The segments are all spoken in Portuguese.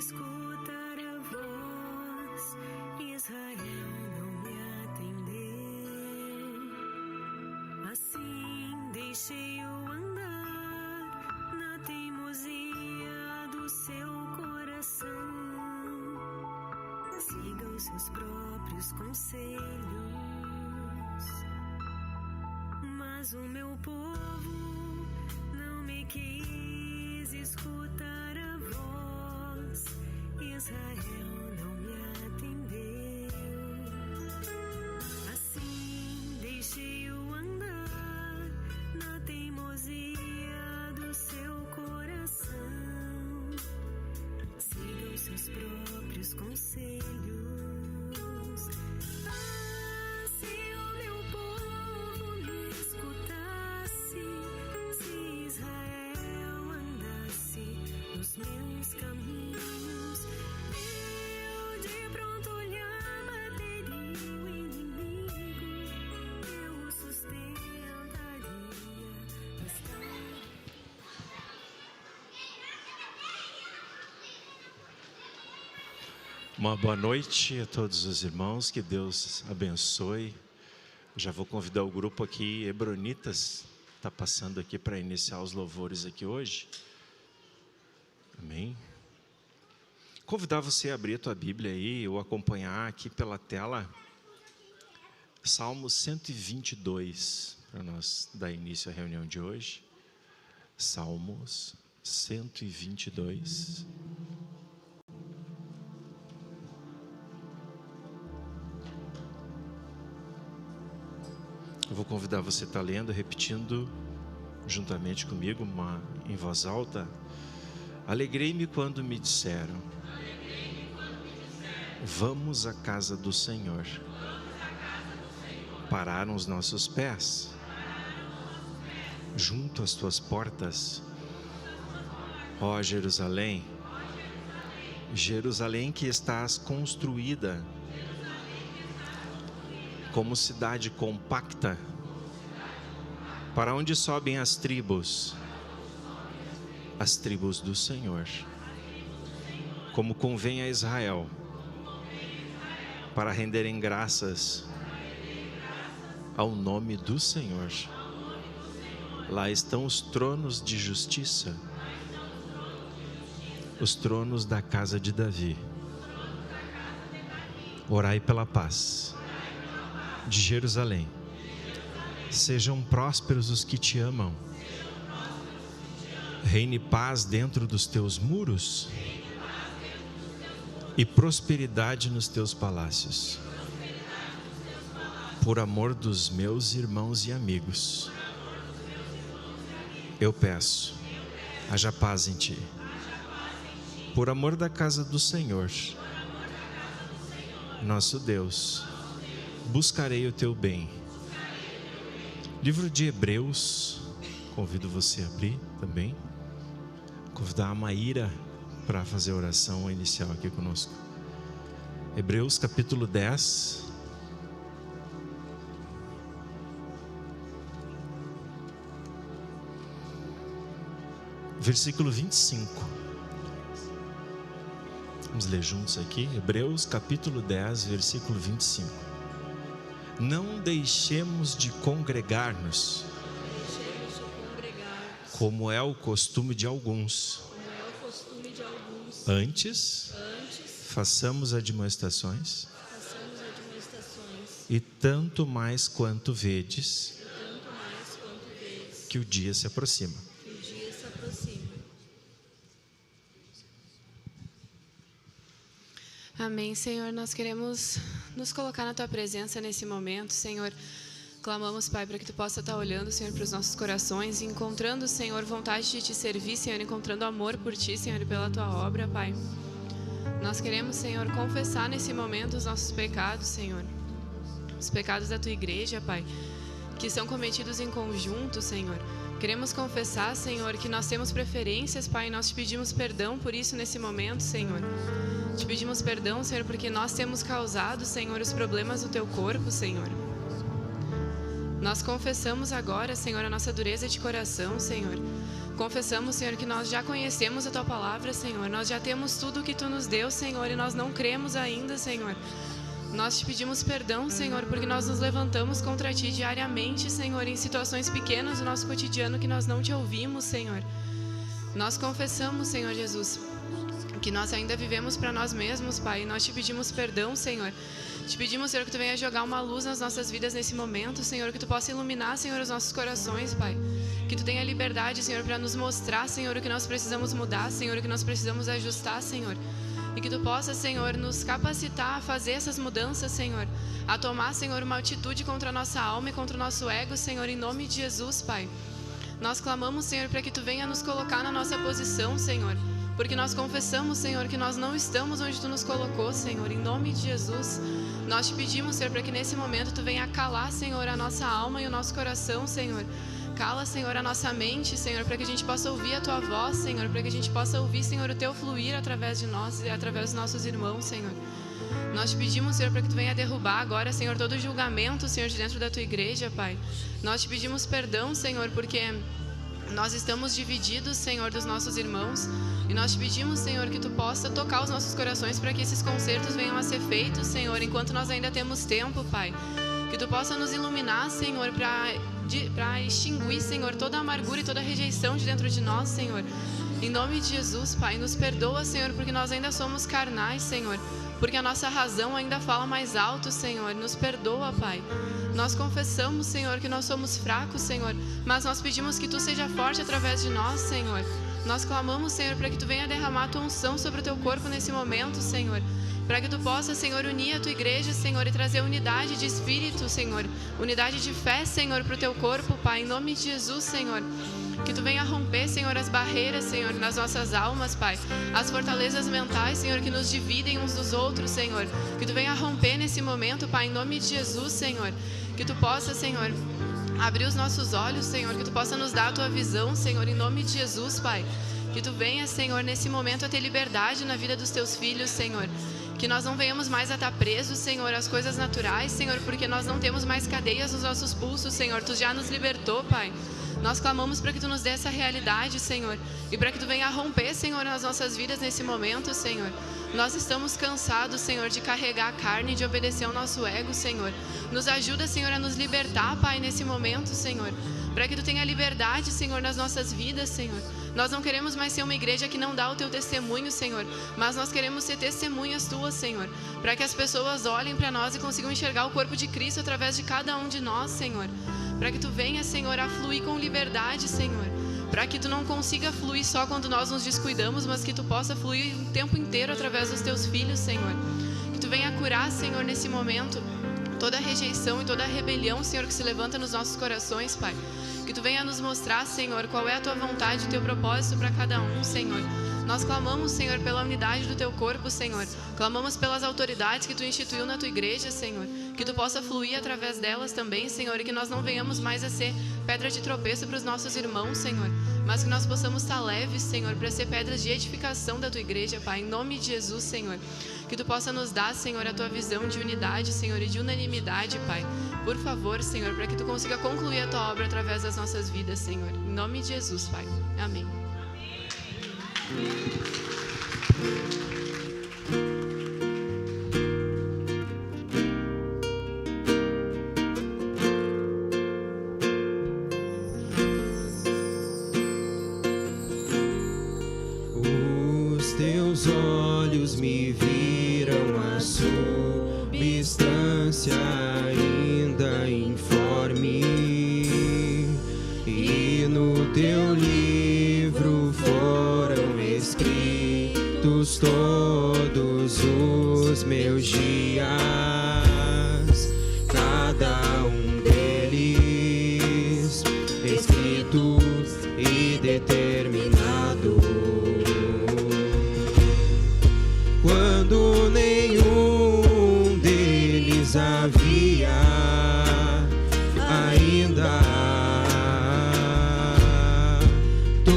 escutar a voz, Israel não me atendeu. Assim deixei-o andar na teimosia do seu coração. Siga os seus próprios conselhos, mas o meu povo não me quis escutar a voz, Israel não me atendeu. Assim deixei-o andar na teimosia do seu coração. Siga os seus próprios conselhos. Se o meu povo me escutasse, se Israel andasse nos meus caminhos, eu de pronto lhe abateria o inimigo, eu o sustentaria. Uma boa noite a todos os irmãos, que Deus abençoe. Já vou convidar o grupo aqui, Hebronitas, está passando aqui para iniciar os louvores aqui hoje. Amém. Convidar você a abrir a tua Bíblia aí, ou acompanhar aqui pela tela, Salmo 122, para nós dar início à reunião de hoje. Salmos 122. Eu vou convidar você a estar lendo, repetindo juntamente comigo, em voz alta. Alegrei-me quando me disseram: vamos à casa do Senhor. Pararam os nossos pés junto às tuas portas, ó Jerusalém, Jerusalém que estás construída como cidade compacta, para onde sobem as tribos do Senhor, como convém a Israel, para renderem graças ao nome do Senhor. Lá estão os tronos de justiça, os tronos da casa de Davi. Orai pela paz de Jerusalém. Sejam prósperos os que te amam. Reine paz dentro dos teus muros e prosperidade nos teus palácios. Por amor dos meus irmãos e amigos, eu peço, haja paz em ti. Por amor da casa do Senhor, nosso Deus, buscarei o teu bem. Livro de Hebreus, convido você a abrir também. Convidar a Maíra para fazer a oração inicial aqui conosco. Hebreus capítulo 10. Versículo 25. Vamos ler juntos aqui. Hebreus capítulo 10, versículo 25. Não deixemos de congregar-nos, como é o costume de alguns. Antes, façamos admoestações, e tanto mais quanto vedes que o dia se aproxima. Amém, Senhor, nós queremos nos colocar na Tua presença nesse momento, Senhor. Clamamos, Pai, para que Tu possa estar olhando, Senhor, para os nossos corações, encontrando, Senhor, vontade de Te servir, Senhor, encontrando amor por Ti, Senhor, e pela Tua obra, Pai. Nós queremos, Senhor, confessar nesse momento os nossos pecados, Senhor, os pecados da Tua igreja, Pai, que são cometidos em conjunto, Senhor. Queremos confessar, Senhor, que nós temos preferências, Pai, e nós Te pedimos perdão por isso nesse momento, Senhor. Te pedimos perdão, Senhor, porque nós temos causado, Senhor, os problemas do Teu corpo, Senhor. Nós confessamos agora, Senhor, a nossa dureza de coração, Senhor. confessamos, Senhor, que nós já conhecemos a Tua palavra, Senhor. Nós já temos tudo o que Tu nos deu, Senhor, e nós não cremos ainda, Senhor. Nós te pedimos perdão, Senhor, porque nós nos levantamos contra Ti diariamente, Senhor, em situações pequenas do nosso cotidiano que nós não Te ouvimos, Senhor. Nós confessamos, Senhor Jesus, que nós ainda vivemos para nós mesmos, Pai, e nós Te pedimos perdão, Senhor. Te pedimos, Senhor, que Tu venha jogar uma luz nas nossas vidas nesse momento, Senhor, que Tu possa iluminar, Senhor, os nossos corações, Pai. Que Tu tenha liberdade, Senhor, para nos mostrar, Senhor, o que nós precisamos mudar, Senhor, o que nós precisamos ajustar, Senhor. E que Tu possa, Senhor, nos capacitar a fazer essas mudanças, Senhor. A tomar, Senhor, uma atitude contra a nossa alma e contra o nosso ego, Senhor, em nome de Jesus, Pai. Nós clamamos, Senhor, para que Tu venha nos colocar na nossa posição, Senhor. Porque nós confessamos, Senhor, que nós não estamos onde Tu nos colocou, Senhor, em nome de Jesus. Nós Te pedimos, Senhor, para que nesse momento Tu venha calar, Senhor, a nossa alma e o nosso coração, Senhor. Cala, Senhor, a nossa mente, Senhor, para que a gente possa ouvir a Tua voz, Senhor, para que a gente possa ouvir, Senhor, o Teu fluir através de nós e através dos nossos irmãos, Senhor. Nós Te pedimos, Senhor, para que Tu venha derrubar agora, Senhor, todo julgamento, Senhor, de dentro da Tua igreja, Pai. Nós Te pedimos perdão, Senhor, porque nós estamos divididos, Senhor, dos nossos irmãos. E nós Te pedimos, Senhor, que Tu possa tocar os nossos corações para que esses concertos venham a ser feitos, Senhor, enquanto nós ainda temos tempo, Pai. Que Tu possa nos iluminar, Senhor, para extinguir, Senhor, toda a amargura e toda a rejeição de dentro de nós, Senhor. Em nome de Jesus, Pai, nos perdoa, Senhor, porque nós ainda somos carnais, Senhor. Porque a nossa razão ainda fala mais alto, Senhor. Nos perdoa, Pai. Nós confessamos, Senhor, que nós somos fracos, Senhor. Mas nós pedimos que Tu seja forte através de nós, Senhor. Nós clamamos, Senhor, para que Tu venha derramar a Tua unção sobre o Teu corpo nesse momento, Senhor. Para que Tu possa, Senhor, unir a Tua igreja, Senhor, e trazer unidade de espírito, Senhor. Unidade de fé, Senhor, para o Teu corpo, Pai. Em nome de Jesus, Senhor. Que Tu venha romper, Senhor, as barreiras, Senhor, nas nossas almas, Pai. As fortalezas mentais, Senhor, que nos dividem uns dos outros, Senhor. Que Tu venha romper nesse momento, Pai, em nome de Jesus, Senhor. Que Tu possa, Senhor, abrir os nossos olhos, Senhor. Que Tu possa nos dar a Tua visão, Senhor, em nome de Jesus, Pai. Que Tu venha, Senhor, nesse momento a ter liberdade na vida dos Teus filhos, Senhor. Que nós não venhamos mais a estar presos, Senhor, às coisas naturais, Senhor, porque nós não temos mais cadeias nos nossos pulsos, Senhor. Tu já nos libertou, Pai. Nós clamamos para que Tu nos dê essa realidade, Senhor, e para que Tu venha romper, Senhor, nas nossas vidas nesse momento, Senhor. Nós estamos cansados, Senhor, de carregar a carne e de obedecer ao nosso ego, Senhor. Nos ajuda, Senhor, a nos libertar, Pai, nesse momento, Senhor, para que Tu tenha liberdade, Senhor, nas nossas vidas, Senhor. Nós não queremos mais ser uma igreja que não dá o Teu testemunho, Senhor, mas nós queremos ser testemunhas Tuas, Senhor, para que as pessoas olhem para nós e consigam enxergar o corpo de Cristo através de cada um de nós, Senhor. Para que Tu venha, Senhor, a fluir com liberdade, Senhor. Para que Tu não consiga fluir só quando nós nos descuidamos, mas que Tu possa fluir o tempo inteiro através dos Teus filhos, Senhor. Que Tu venha curar, Senhor, nesse momento, toda a rejeição e toda a rebelião, Senhor, que se levanta nos nossos corações, Pai. Que Tu venha nos mostrar, Senhor, qual é a Tua vontade e o Teu propósito para cada um, Senhor. Nós clamamos, Senhor, pela unidade do Teu corpo, Senhor. Clamamos pelas autoridades que Tu instituiu na Tua igreja, Senhor. Que Tu possa fluir através delas também, Senhor, e que nós não venhamos mais a ser pedra de tropeço para os nossos irmãos, Senhor, mas que nós possamos estar leves, Senhor, para ser pedras de edificação da Tua igreja, Pai, em nome de Jesus, Senhor. Que Tu possa nos dar, Senhor, a Tua visão de unidade, Senhor, e de unanimidade, Pai. Por favor, Senhor, para que Tu consiga concluir a Tua obra através das nossas vidas, Senhor. Em nome de Jesus, Pai. Amém. Os Teus olhos me viram a substância ainda informe, e no Teu livro foram escritos todos os meus dias, cada um deles escrito e determinado, quando nenhum deles havia ainda. Tu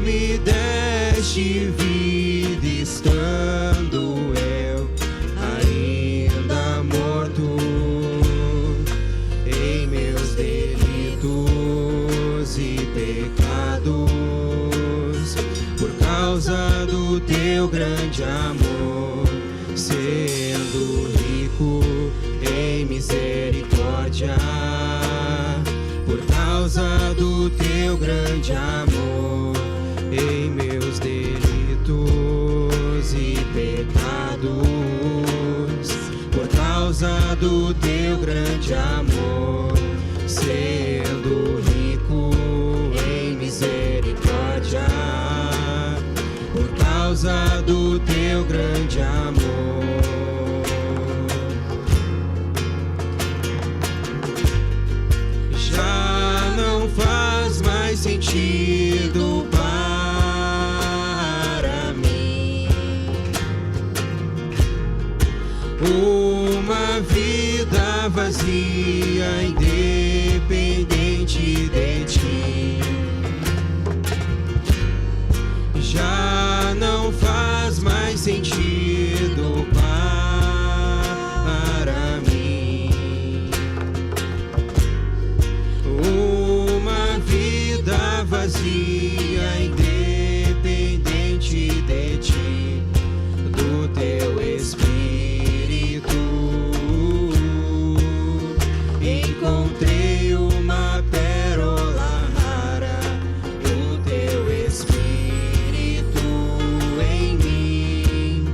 me deste vida estando eu ainda morto. do teu grande amor, sendo rico em misericórdia, por causa do teu grande amor, em meus delitos e pecados, por causa do teu grande amor, sendo rico em misericórdia, por causa do teu grande amor. Já não faz mais sentido para mim uma vida vazia, independente de ti. Já não faz mais sentido para mim uma vida vazia, independente de ti, do teu Espírito. Encontrei uma pérola rara, do teu Espírito em mim.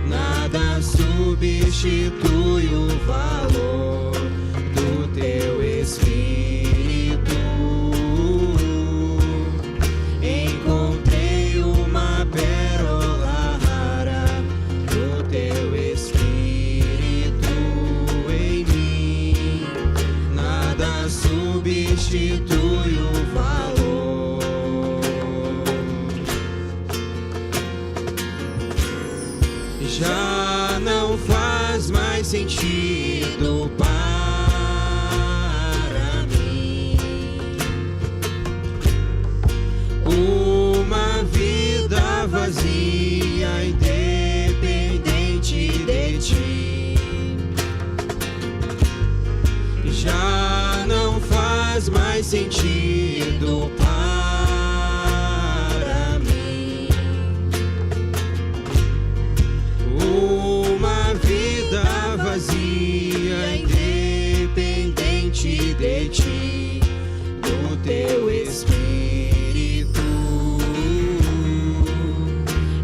Nada substitui o valor do teu Espírito. Encontrei uma pérola rara, do teu Espírito em mim. Nada substitui o valor. Já não faz mais sentido para mim uma vida vazia, independente de ti. Já não faz mais sentido para mim uma vida vazia, independente de ti, do teu Espírito.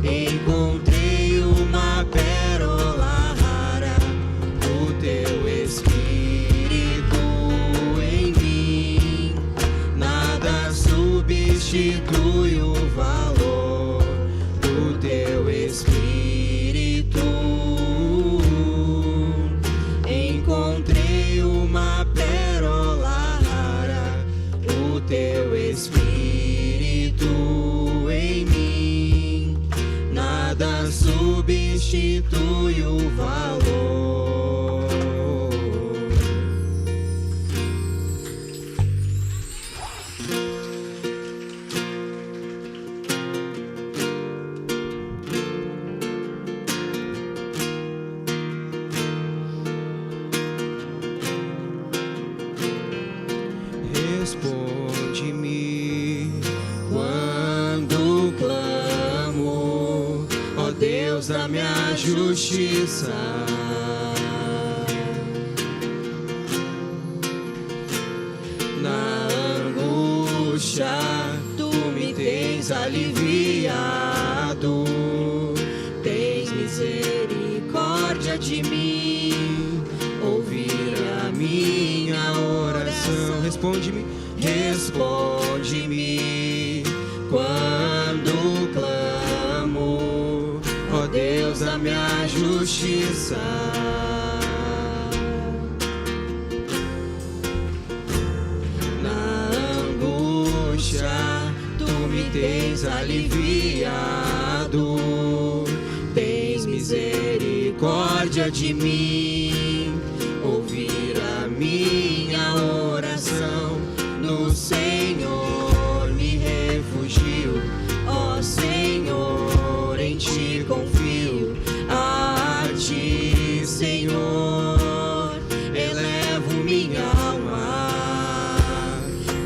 Encontrei uma pérola rara, do teu Espírito em mim. Nada substitui o valor do teu Espírito. Encontrei uma pérola rara, o teu Espírito em mim. Nada substitui o valor. Responde-me quando clamo, ó Deus da minha justiça. Na angústia, tu me tens aliviado, tens misericórdia de mim, ouvir a minha oração. Responde-me, responde-me quando clamo, ó Deus da minha justiça. Na angústia, tu me tens aliviado, tens misericórdia de mim, ouvir a minha oração. No Senhor me refugio, ó Senhor, em ti confio. A ti, Senhor, elevo minha alma.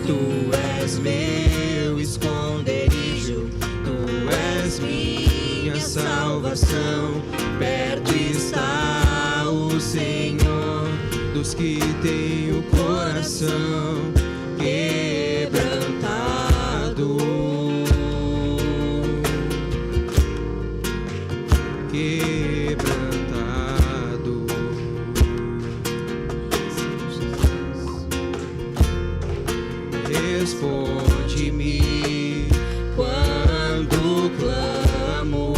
Tu és meu esconderijo, tu és minha coração. Perto está o Senhor dos que têm o coração quebrantado. Quebrantado. Responde-me quando clamo,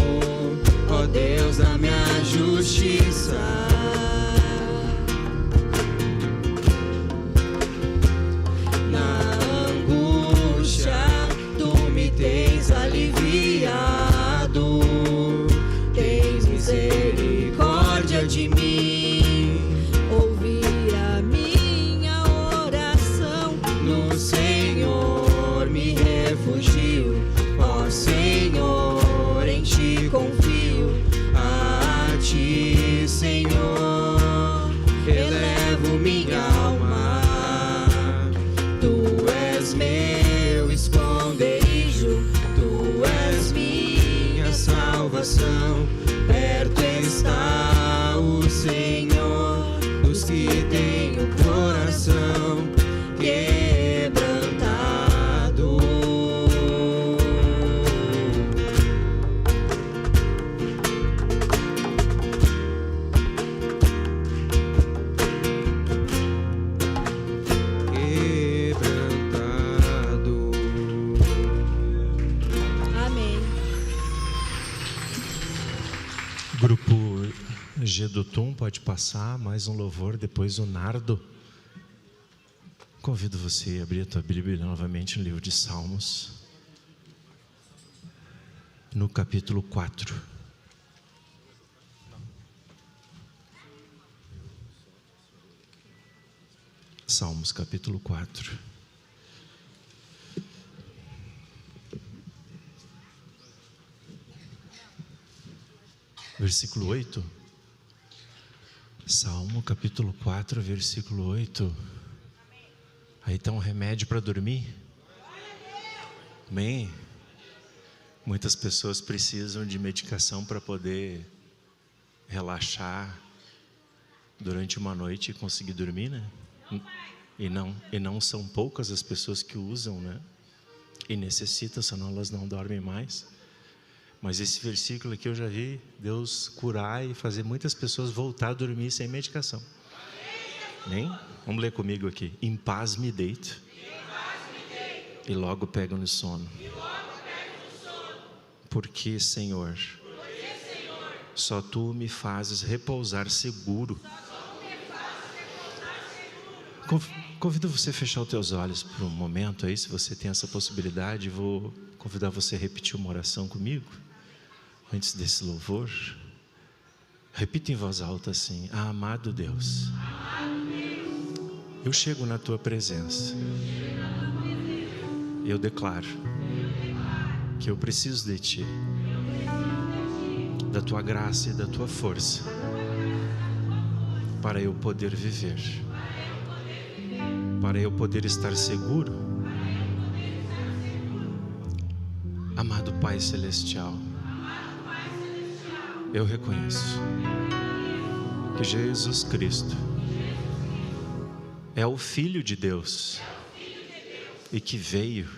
ó Deus da minha justiça. Na angústia tu me tens aliviado, tens misericórdia de mim, ouvi a minha oração. No Senhor me refugio, ó Senhor, em ti confio. A ti, Senhor, elevo minha alma. Tu és meu esconderijo, tu és minha salvação. Perto está o Senhor dos que têm o coração quebrantado. Quebrantado. Amém. Grupo G do Tum, pode passar, mais um louvor, depois o Nardo. Convido você a abrir a tua Bíblia novamente no livro de Salmos, no capítulo 4. Salmos, capítulo 4. Versículo 8. Salmo, capítulo 4, versículo 8. Aí está um remédio para dormir? Amém? Muitas pessoas precisam de medicação para poder relaxar durante uma noite e conseguir dormir, né? E não são poucas as pessoas que usam, né? E necessitam, senão elas não dormem mais. Mas esse versículo aqui eu já vi Deus curar e fazer muitas pessoas voltar a dormir sem medicação. Amém? Vamos ler comigo aqui. Em paz me deito, e logo pego no sono. Porque, Senhor, só Tu me fazes repousar seguro. Convido você a fechar os teus olhos por um momento aí, se você tem essa possibilidade. Vou convidar você a repetir uma oração comigo, antes desse louvor. Repita em voz alta assim: amado Deus, eu chego na Tua presença. Eu declaro que eu preciso de Ti, da Tua graça e da Tua força, para eu poder viver, para eu poder estar seguro. Amado Pai Celestial, eu reconheço que Jesus Cristo é o Filho de Deus e que veio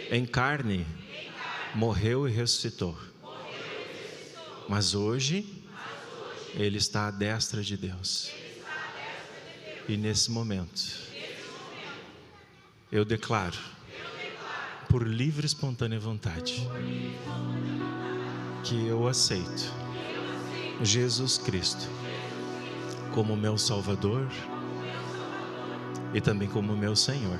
em carne, morreu e ressuscitou. Mas hoje Ele está à destra de Deus. E nesse momento eu declaro, por livre e espontânea vontade, que eu aceito Jesus Cristo como meu Salvador e também como meu Senhor.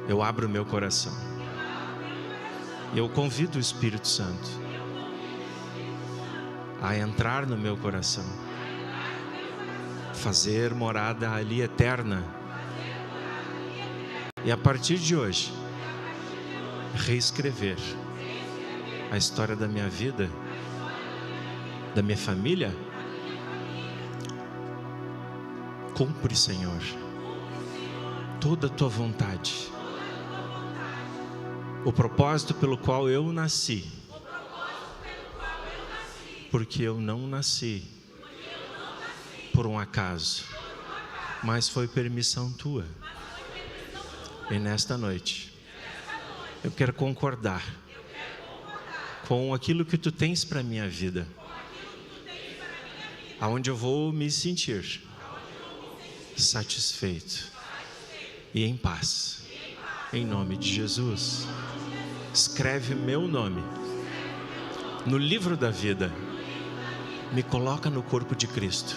Eu abro meu coração e eu convido o Espírito Santo a entrar no meu coração, fazer morada ali eterna, e a partir de hoje reescrever a história da minha vida, da minha família. Cumpre, Senhor, toda a Tua vontade, o propósito pelo qual eu nasci porque eu não nasci por um acaso, mas foi permissão tua. E nesta noite, eu quero concordar com aquilo que tu tens para a minha vida, aonde eu vou me sentir satisfeito e em paz. Em nome de Jesus, escreve meu nome no livro da vida, me coloca no corpo de Cristo,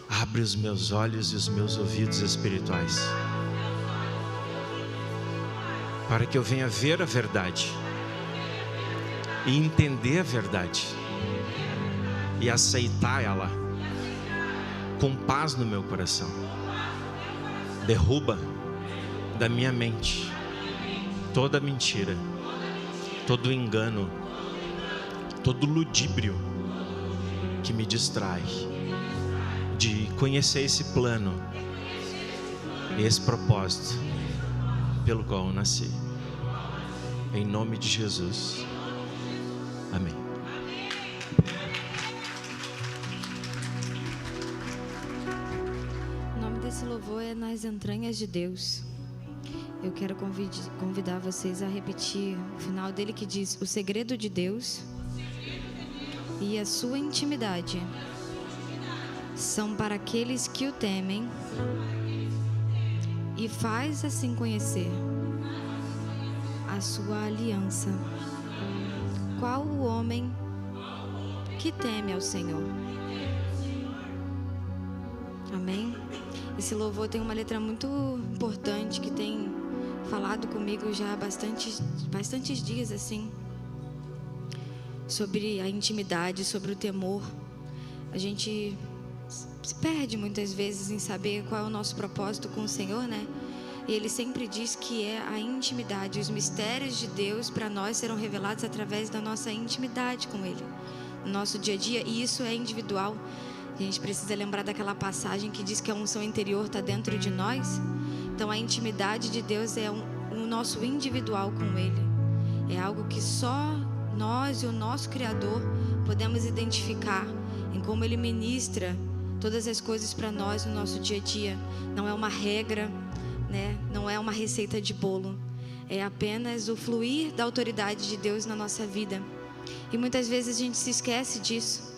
abre os meus olhos e os meus ouvidos espirituais, para que eu venha ver a verdade e entender a verdade e aceitar ela com paz no meu coração. Derruba da minha mente toda mentira, todo engano, todo ludíbrio que me distrai de conhecer esse plano, esse propósito pelo qual eu nasci. Em nome de Jesus. Amém. O nome desse louvor é Nas Entranhas de Deus. Eu quero convidar vocês a repetir o final dele, que diz: o segredo de Deus e a sua intimidade são para aqueles que o temem e faz assim conhecer a sua aliança. Qual o homem que teme ao Senhor? Amém? Esse louvor tem uma letra muito importante que tem falado comigo já há bastantes dias, assim, sobre a intimidade, sobre o temor. A gente se perde muitas vezes em saber qual é o nosso propósito com o Senhor, né? E Ele sempre diz que é a intimidade. Os mistérios de Deus para nós serão revelados através da nossa intimidade com Ele, no nosso dia a dia, e isso é individual. A gente precisa lembrar daquela passagem que diz que a unção interior está dentro de nós. Então a intimidade de Deus é o nosso individual com Ele. É algo que só nós e o nosso Criador podemos identificar em como Ele ministra todas as coisas para nós no nosso dia a dia. Não é uma regra, né? Não é uma receita de bolo. É apenas o fluir da autoridade de Deus na nossa vida. E muitas vezes a gente se esquece disso.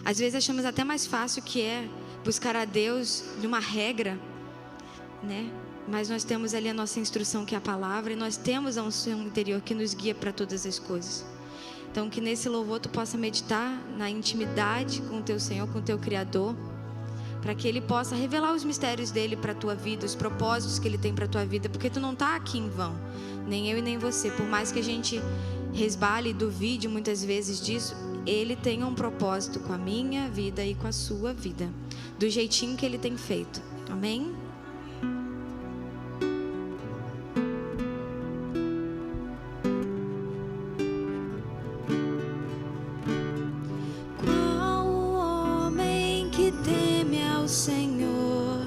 Às vezes achamos até mais fácil que é buscar a Deus de uma regra, né? Mas nós temos ali a nossa instrução, que é a palavra, e nós temos a unção interior que nos guia para todas as coisas. Então que nesse louvor tu possa meditar na intimidade com o teu Senhor, com o teu Criador, para que Ele possa revelar os mistérios dEle para a tua vida, os propósitos que Ele tem para a tua vida, porque tu não está aqui em vão, nem eu e nem você. Por mais que a gente resbale e duvide muitas vezes disso, Ele tem um propósito com a minha vida e com a sua vida, do jeitinho que Ele tem feito. Amém? Qual o homem que teme ao Senhor?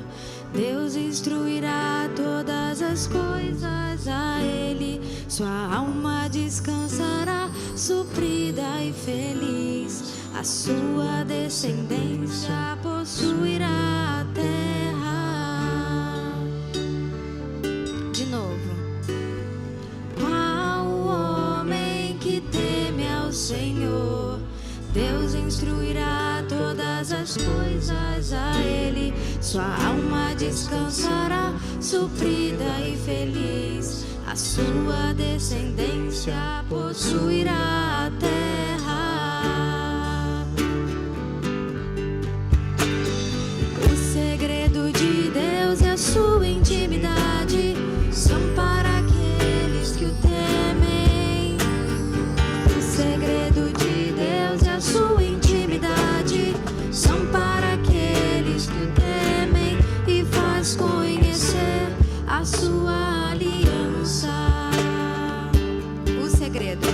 Deus instruirá todas as coisas a Ele. Sua alma descansará, suprida e feliz. A sua descendência possuirá a terra. De novo. Qual o homem que teme ao Senhor? Deus instruirá todas as coisas a Ele. Sua alma descansará, suprida e feliz. A sua descendência possuirá a terra. O segredo de Deus e a sua intimidade são para aqueles que o temem. O segredo de Deus e a sua intimidade são para aqueles que o temem e faz conhecer a sua aliança. O segredo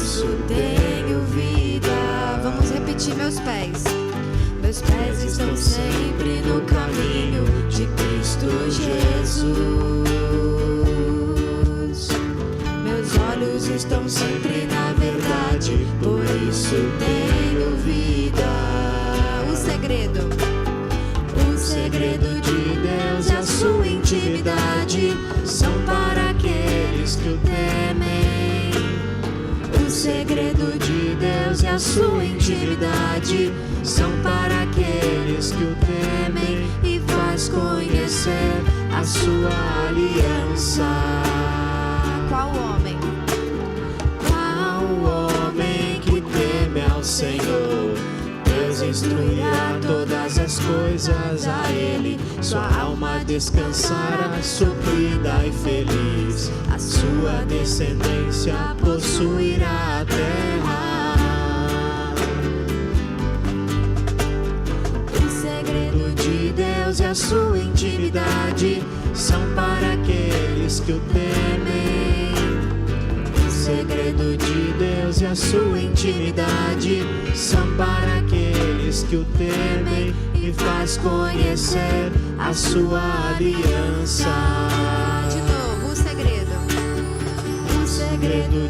isso tenho vida. Vamos repetir: meus pés. Meus pés estão sempre no caminho de Cristo Jesus. Meus olhos estão sempre na verdade, por isso tenho vida. O segredo de Deus e a sua intimidade são para aqueles que o temem. O segredo de Deus e a sua intimidade são para aqueles que o temem e faz conhecer a sua aliança. Qual homem? Qual homem que teme ao Senhor? Deus instruirá todas as coisas a ele. Sua alma descansará, suprida e feliz. A sua descendência possuirá a terra. O segredo de Deus e a sua intimidade são para aqueles que o temem. O segredo de Deus e a sua intimidade são para aqueles que o temem e faz conhecer a sua aliança. De novo, o segredo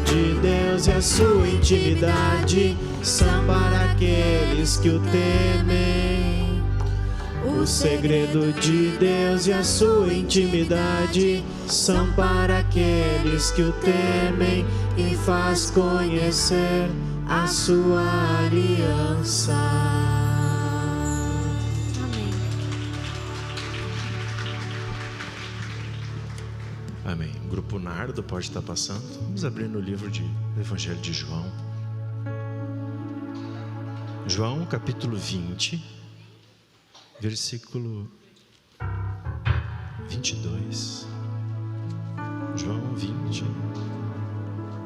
de Deus e a sua intimidade são para aqueles que o temem. O segredo de Deus e a sua intimidade são para aqueles que o temem e faz conhecer a sua aliança. Amém. Amém. O grupo Nardo pode estar passando. Vamos abrir no livro do Evangelho de João. João, capítulo 20, versículo 22. João 20,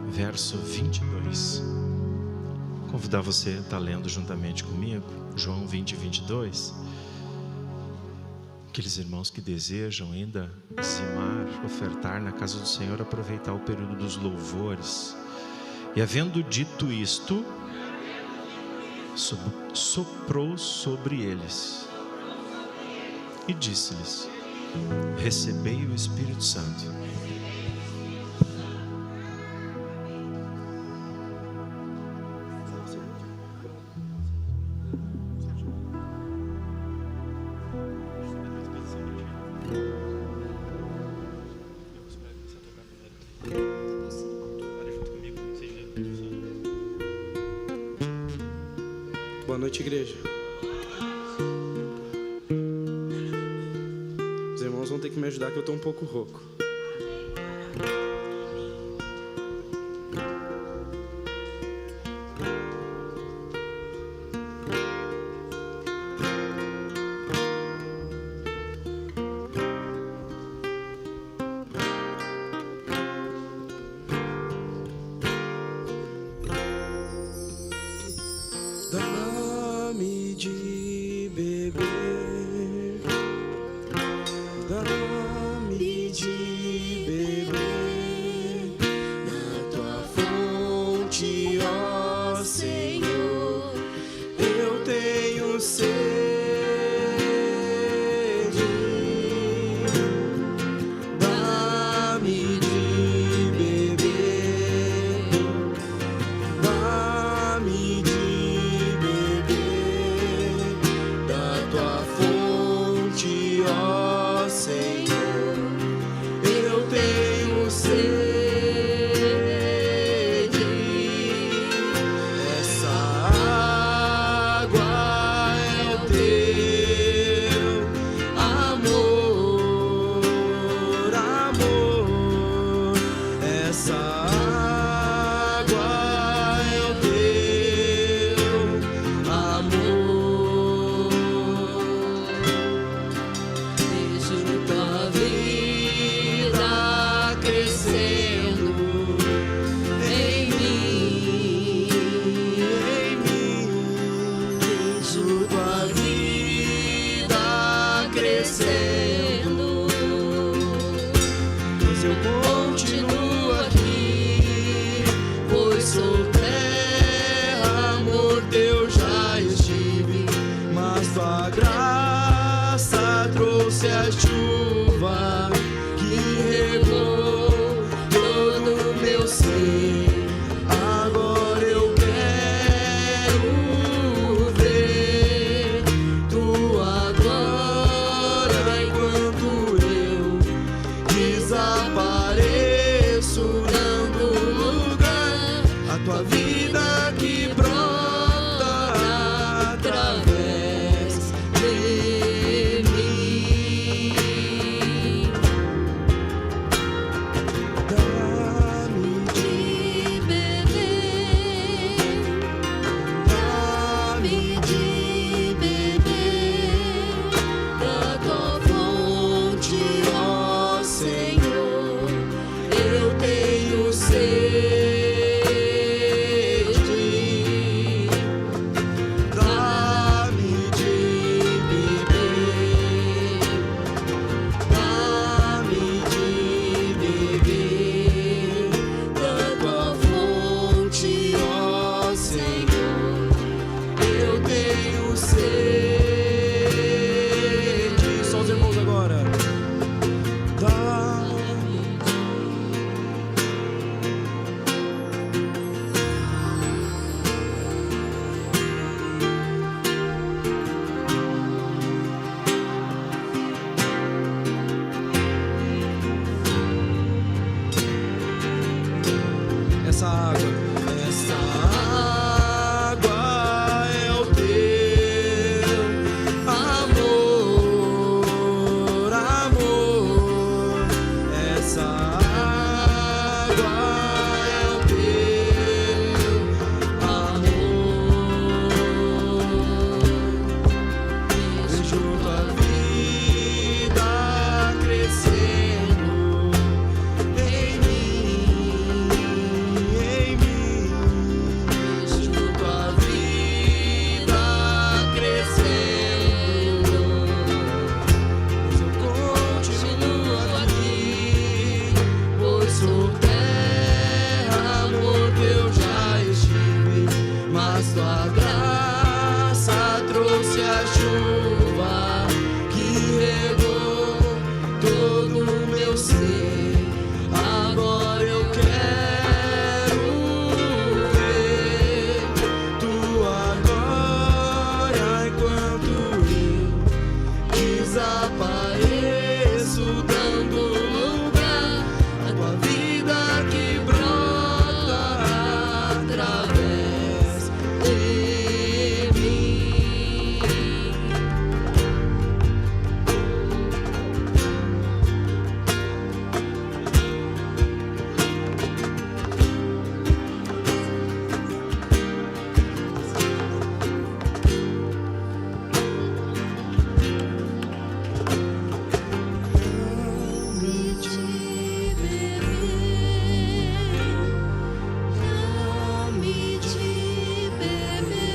verso 22. Convidar você a estar lendo juntamente comigo. João 20, 22. Aqueles irmãos que desejam ainda dizimar, ofertar na casa do Senhor, aproveitar o período dos louvores. E havendo dito isto, soprou sobre eles e disse-lhes: recebei o Espírito Santo. Boa noite, igreja. Os irmãos vão ter que me ajudar que eu estou um pouco rouco. Dá-me de beber, dá-me de sou terra, amor teu já estive, mas tua graça trouxe a chuva que regou todo o meu ser. Agora eu quero ver tua glória enquanto eu desapareço, dando lugar à tua vida que brota através de mim. Dá-me de beber, dá-me de beber da tua fonte, ó Senhor. Eu tenho sede. Dá-me de beber, dá-me de beber da tua fonte, ó Senhor. Eu tenho sede. Só os irmãos agora. Dá-me. Essa água é o teu amor, amor. Essa água é o teu amor. Vejo tua vida crescendo em mim, em mim. Vejo tua vida crescendo, mas eu continuo aqui, pois sou terra, amor teu já estive, mas tua graça trouxe a chuva que regou todo o meu ser. Agora eu quero ver tua glória enquanto eu desapareço, dando lugar à tua vida que brota através de mim. Dá-me de beber, dá-me de beber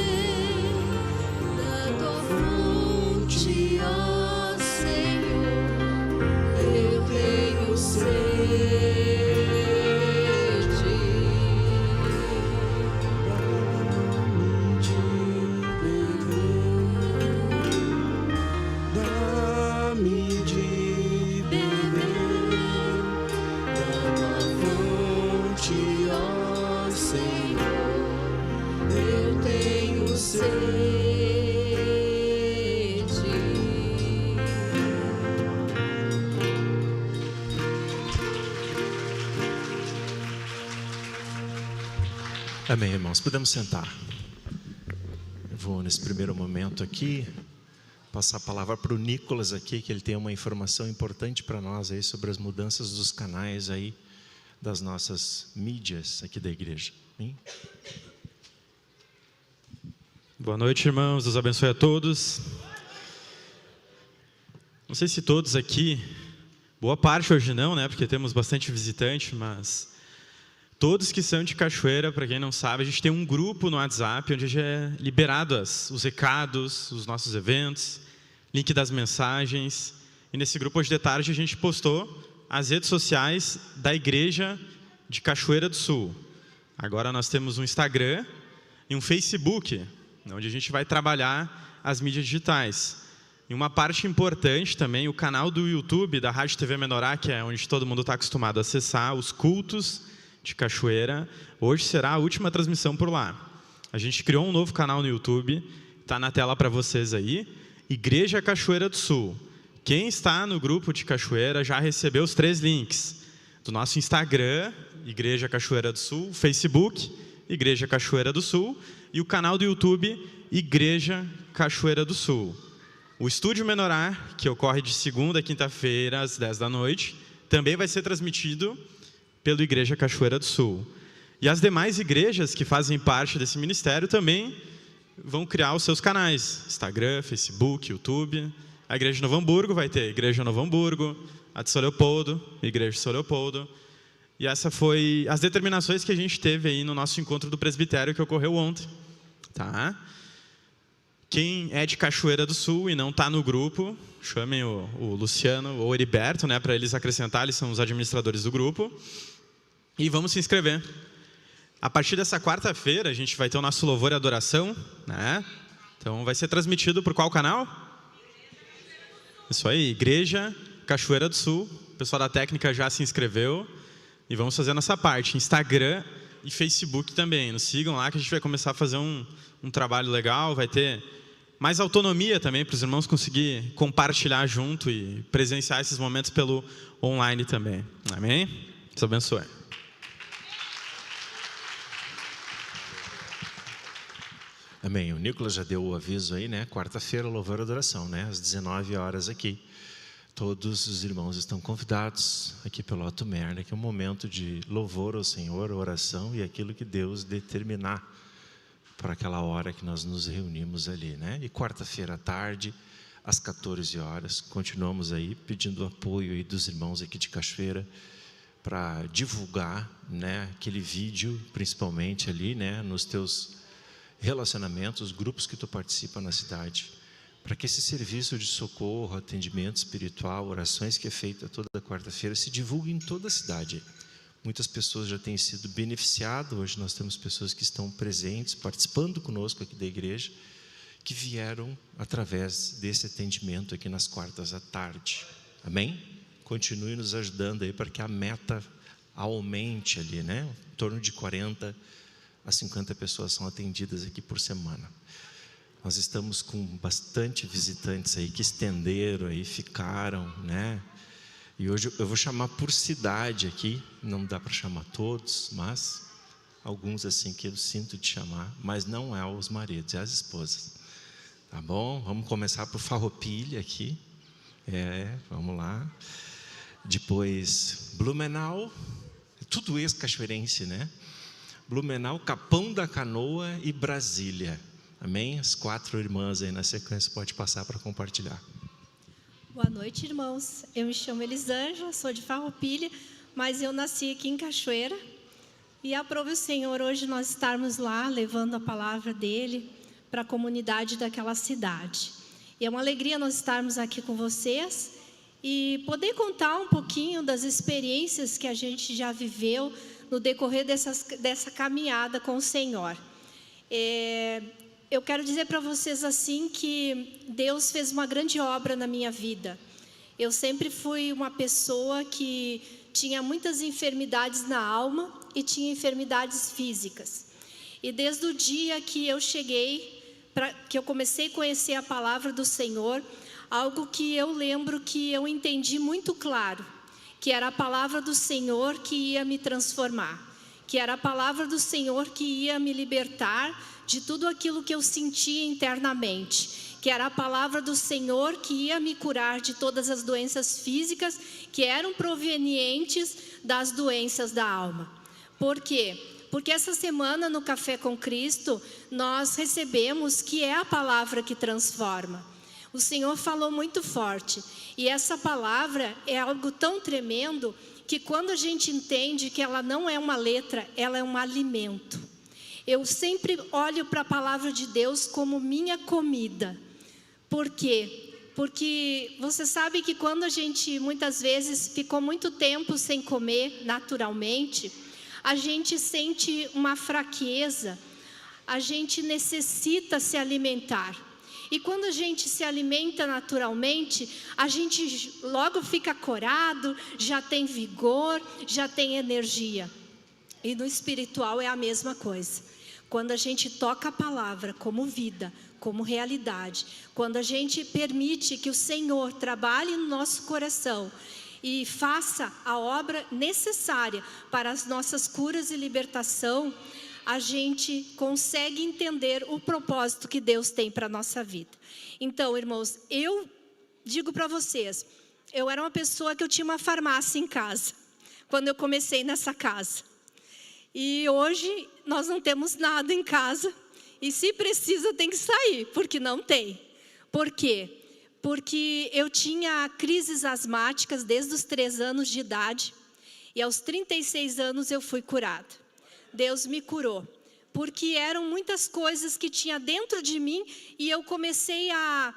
da tua fonte, ó Senhor. Eu tenho sede. Dá-me de beber, dá-me de beber da tua fonte, ó Senhor. Eu tenho sede. Amém, irmãos. Podemos sentar. Eu vou, nesse primeiro momento aqui, passar a palavra para o Nicolas aqui, que ele tem uma informação importante para nós aí sobre as mudanças dos canais aí das nossas mídias aqui da igreja. Amém? Boa noite, irmãos. Deus abençoe a todos. Não sei se todos aqui, boa parte hoje não, né? Porque temos bastante visitante, mas todos que são de Cachoeira, para quem não sabe, a gente tem um grupo no WhatsApp onde é liberado os recados, os nossos eventos, link das mensagens. E nesse grupo hoje de tarde a gente postou as redes sociais da igreja de Cachoeira do Sul. Agora nós temos um Instagram e um Facebook, onde a gente vai trabalhar as mídias digitais. E uma parte importante também, o canal do YouTube da Rádio TV Menorá, que é onde todo mundo está acostumado a acessar, os cultos de Cachoeira. Hoje será a última transmissão por lá. A gente criou um novo canal no YouTube, está na tela para vocês aí, Igreja Cachoeira do Sul. Quem está no grupo de Cachoeira já recebeu os 3 links do nosso Instagram, Igreja Cachoeira do Sul, Facebook, Igreja Cachoeira do Sul, e o canal do YouTube, Igreja Cachoeira do Sul. O Estúdio Menorá, que ocorre de segunda a quinta-feira, às 10 da noite, também vai ser transmitido pelo Igreja Cachoeira do Sul. E as demais igrejas que fazem parte desse ministério também vão criar os seus canais, Instagram, Facebook, YouTube. A Igreja de Novo Hamburgo vai ter Igreja Novo Hamburgo, a de São Leopoldo, Igreja de São Leopoldo. E essa foi as determinações que a gente teve aí no nosso encontro do presbitério que ocorreu ontem. Tá? Quem é de Cachoeira do Sul e não está no grupo, chamem o Luciano ou o Heriberto, né, para eles acrescentar, eles são os administradores do grupo. E vamos se inscrever. A partir dessa quarta-feira, a gente vai ter o nosso louvor e adoração, né? Então, vai ser transmitido por qual canal? Isso aí, Igreja Cachoeira do Sul. O pessoal da técnica já se inscreveu. E vamos fazer a nossa parte, Instagram e Facebook também. Nos sigam lá que a gente vai começar a fazer um trabalho legal. Vai ter mais autonomia também para os irmãos conseguir compartilhar junto e presenciar esses momentos pelo online também. Amém? Deus abençoe. Amém. O Nicolas já deu o aviso aí, né? Quarta-feira, louvor e adoração, né? Às 19 horas aqui. Todos os irmãos estão convidados aqui pelo Otto Merner, que é um momento de louvor ao Senhor, oração e aquilo que Deus determinar para aquela hora que nós nos reunimos ali, né? E quarta-feira à tarde, às 14 horas, continuamos aí pedindo apoio aí dos irmãos aqui de Cachoeira para divulgar, né, aquele vídeo, principalmente ali, né, nos teus relacionamentos, grupos que tu participa na cidade, para que esse serviço de socorro, atendimento espiritual, orações que é feita toda quarta-feira se divulgue em toda a cidade. Muitas pessoas já têm sido beneficiadas. Hoje nós temos pessoas que estão presentes, participando conosco aqui da igreja, que vieram através desse atendimento aqui nas quartas à tarde. Amém? Continue nos ajudando aí para que a meta aumente ali, né? Em torno de 40 a 50 pessoas são atendidas aqui por semana. Nós estamos com bastante visitantes aí que estenderam aí, ficaram, né? E hoje eu vou chamar por cidade aqui, não dá para chamar todos, mas alguns assim que eu sinto de chamar, mas não é os maridos, é as esposas. Tá bom? Vamos começar por Farroupilha aqui. Vamos lá. Depois Blumenau, tudo ex-cachoeirense, né? Blumenau, Capão da Canoa e Brasília. Amém? As 4 irmãs aí na sequência, pode passar para compartilhar. Boa noite, irmãos. Eu me chamo Elisângela, sou de Farroupilha, mas eu nasci aqui em Cachoeira. E aprove o Senhor hoje nós estarmos lá, levando a palavra dEle para a comunidade daquela cidade. E é uma alegria nós estarmos aqui com vocês e poder contar um pouquinho das experiências que a gente já viveu no decorrer dessa caminhada com o Senhor. Eu quero dizer para vocês assim que Deus fez uma grande obra na minha vida. Eu sempre fui uma pessoa que tinha muitas enfermidades na alma e tinha enfermidades físicas. E desde o dia que eu cheguei, que eu comecei a conhecer a palavra do Senhor, algo que eu lembro que eu entendi muito claro, que era a palavra do Senhor que ia me transformar, que era a palavra do Senhor que ia me libertar de tudo aquilo que eu sentia internamente, que era a palavra do Senhor que ia me curar de todas as doenças físicas que eram provenientes das doenças da alma. Por quê? Porque essa semana no Café com Cristo, nós recebemos que é a palavra que transforma. O Senhor falou muito forte, e essa palavra é algo tão tremendo que quando a gente entende que ela não é uma letra, ela é um alimento. Eu sempre olho para a palavra de Deus como minha comida. Por quê? Porque você sabe que quando a gente muitas vezes ficou muito tempo sem comer naturalmente, a gente sente uma fraqueza, a gente necessita se alimentar. E quando a gente se alimenta naturalmente, a gente logo fica corado, já tem vigor, já tem energia. E no espiritual é a mesma coisa. Quando a gente toca a palavra como vida, como realidade, quando a gente permite que o Senhor trabalhe no nosso coração e faça a obra necessária para as nossas curas e libertação, a gente consegue entender o propósito que Deus tem para a nossa vida. Então, irmãos, eu digo para vocês, eu era uma pessoa que eu tinha uma farmácia em casa, quando eu comecei nessa casa. E hoje nós não temos nada em casa, e se precisa tem que sair, porque não tem. Por quê? Porque eu tinha crises asmáticas desde os 3 anos de idade, e aos 36 anos eu fui curada. Deus me curou, porque eram muitas coisas que tinha dentro de mim e eu comecei a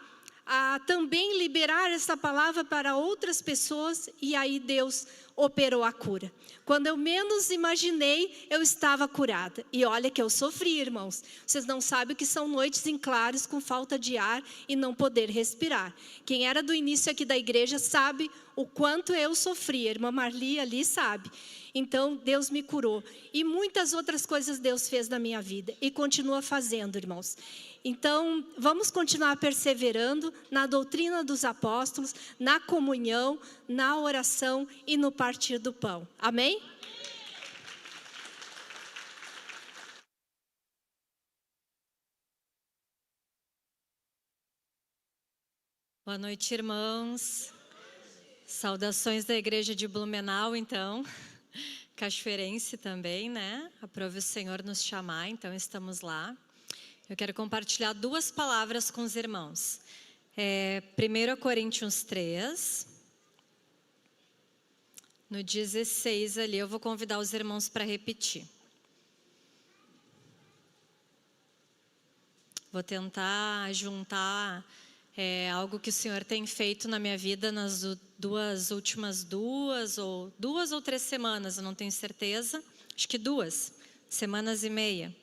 também liberar essa palavra para outras pessoas e aí Deus operou a cura. Quando eu menos imaginei, eu estava curada. E olha que eu sofri, irmãos. Vocês não sabem o que são noites em claros com falta de ar e não poder respirar. Quem era do início aqui da igreja sabe o quanto eu sofri. A irmã Marli ali sabe. Então, Deus me curou. E muitas outras coisas Deus fez na minha vida. E continua fazendo, irmãos. Então, vamos continuar perseverando na doutrina dos apóstolos, na comunhão, na oração e no partir do pão. Amém? Boa noite, irmãos. Saudações da igreja de Blumenau, então. Cachoeirense também, né? Aprove o Senhor nos chamar, então estamos lá. Eu quero compartilhar 2 palavras com os irmãos. 1 Coríntios 3, no 16 ali, eu vou convidar os irmãos para repetir. Vou tentar juntar algo que o Senhor tem feito na minha vida nas últimas 2 ou 3 semanas, eu não tenho certeza. Acho que 2 semanas e meia.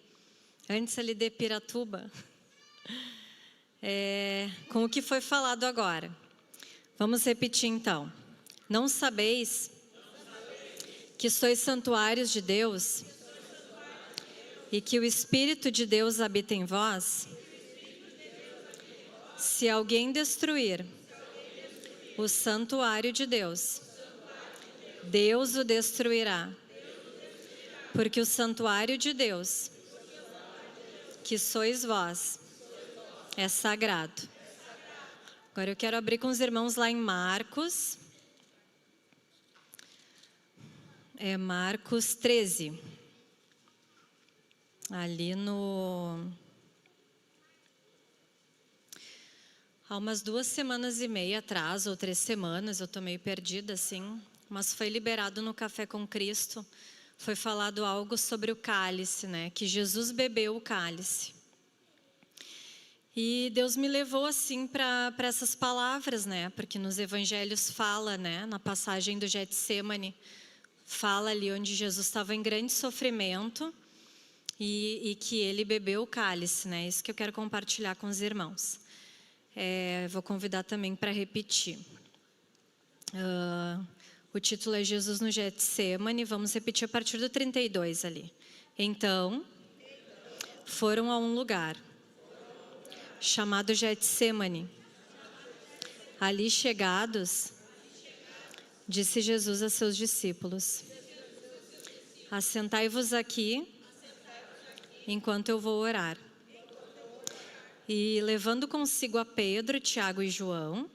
Antes ali de Piratuba, com o que foi falado agora. Vamos repetir então. Não sabeis que sois santuários de Deus e que o Espírito de Deus habita em vós? Se alguém destruir o santuário de Deus, Deus o destruirá, porque o santuário de Deus, que sois vós, é sagrado. Agora eu quero abrir com os irmãos lá em Marcos. Marcos 13. Ali há umas 2 semanas e meia atrás, ou 3 semanas, eu estou meio perdida assim, mas foi liberado no Café com Cristo. Foi falado algo sobre o cálice, né? Que Jesus bebeu o cálice. E Deus me levou assim para essas palavras, né? Porque nos evangelhos fala, né? Na passagem do Getsêmani, fala ali onde Jesus estava em grande sofrimento e que ele bebeu o cálice, né? Isso que eu quero compartilhar com os irmãos. Vou convidar também para repetir. O título é Jesus no Getsêmani. Vamos repetir a partir do 32 ali. Então, foram a um lugar chamado Getsêmani. Ali chegados, disse Jesus a seus discípulos: assentai-vos aqui, enquanto eu vou orar. E levando consigo a Pedro, Tiago e João,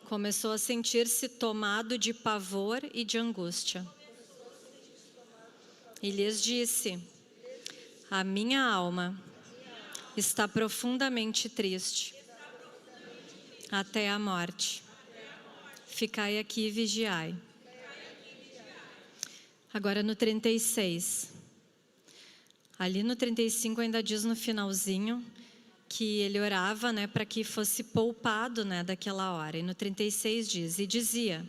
começou a sentir-se tomado de pavor e de angústia. E lhes disse: a minha alma está profundamente triste, até a morte. Ficai aqui e vigiai. Agora no 36. Ali no 35 ainda diz no finalzinho que ele orava, né, para que fosse poupado, né, daquela hora. E no 36 diz: e dizia: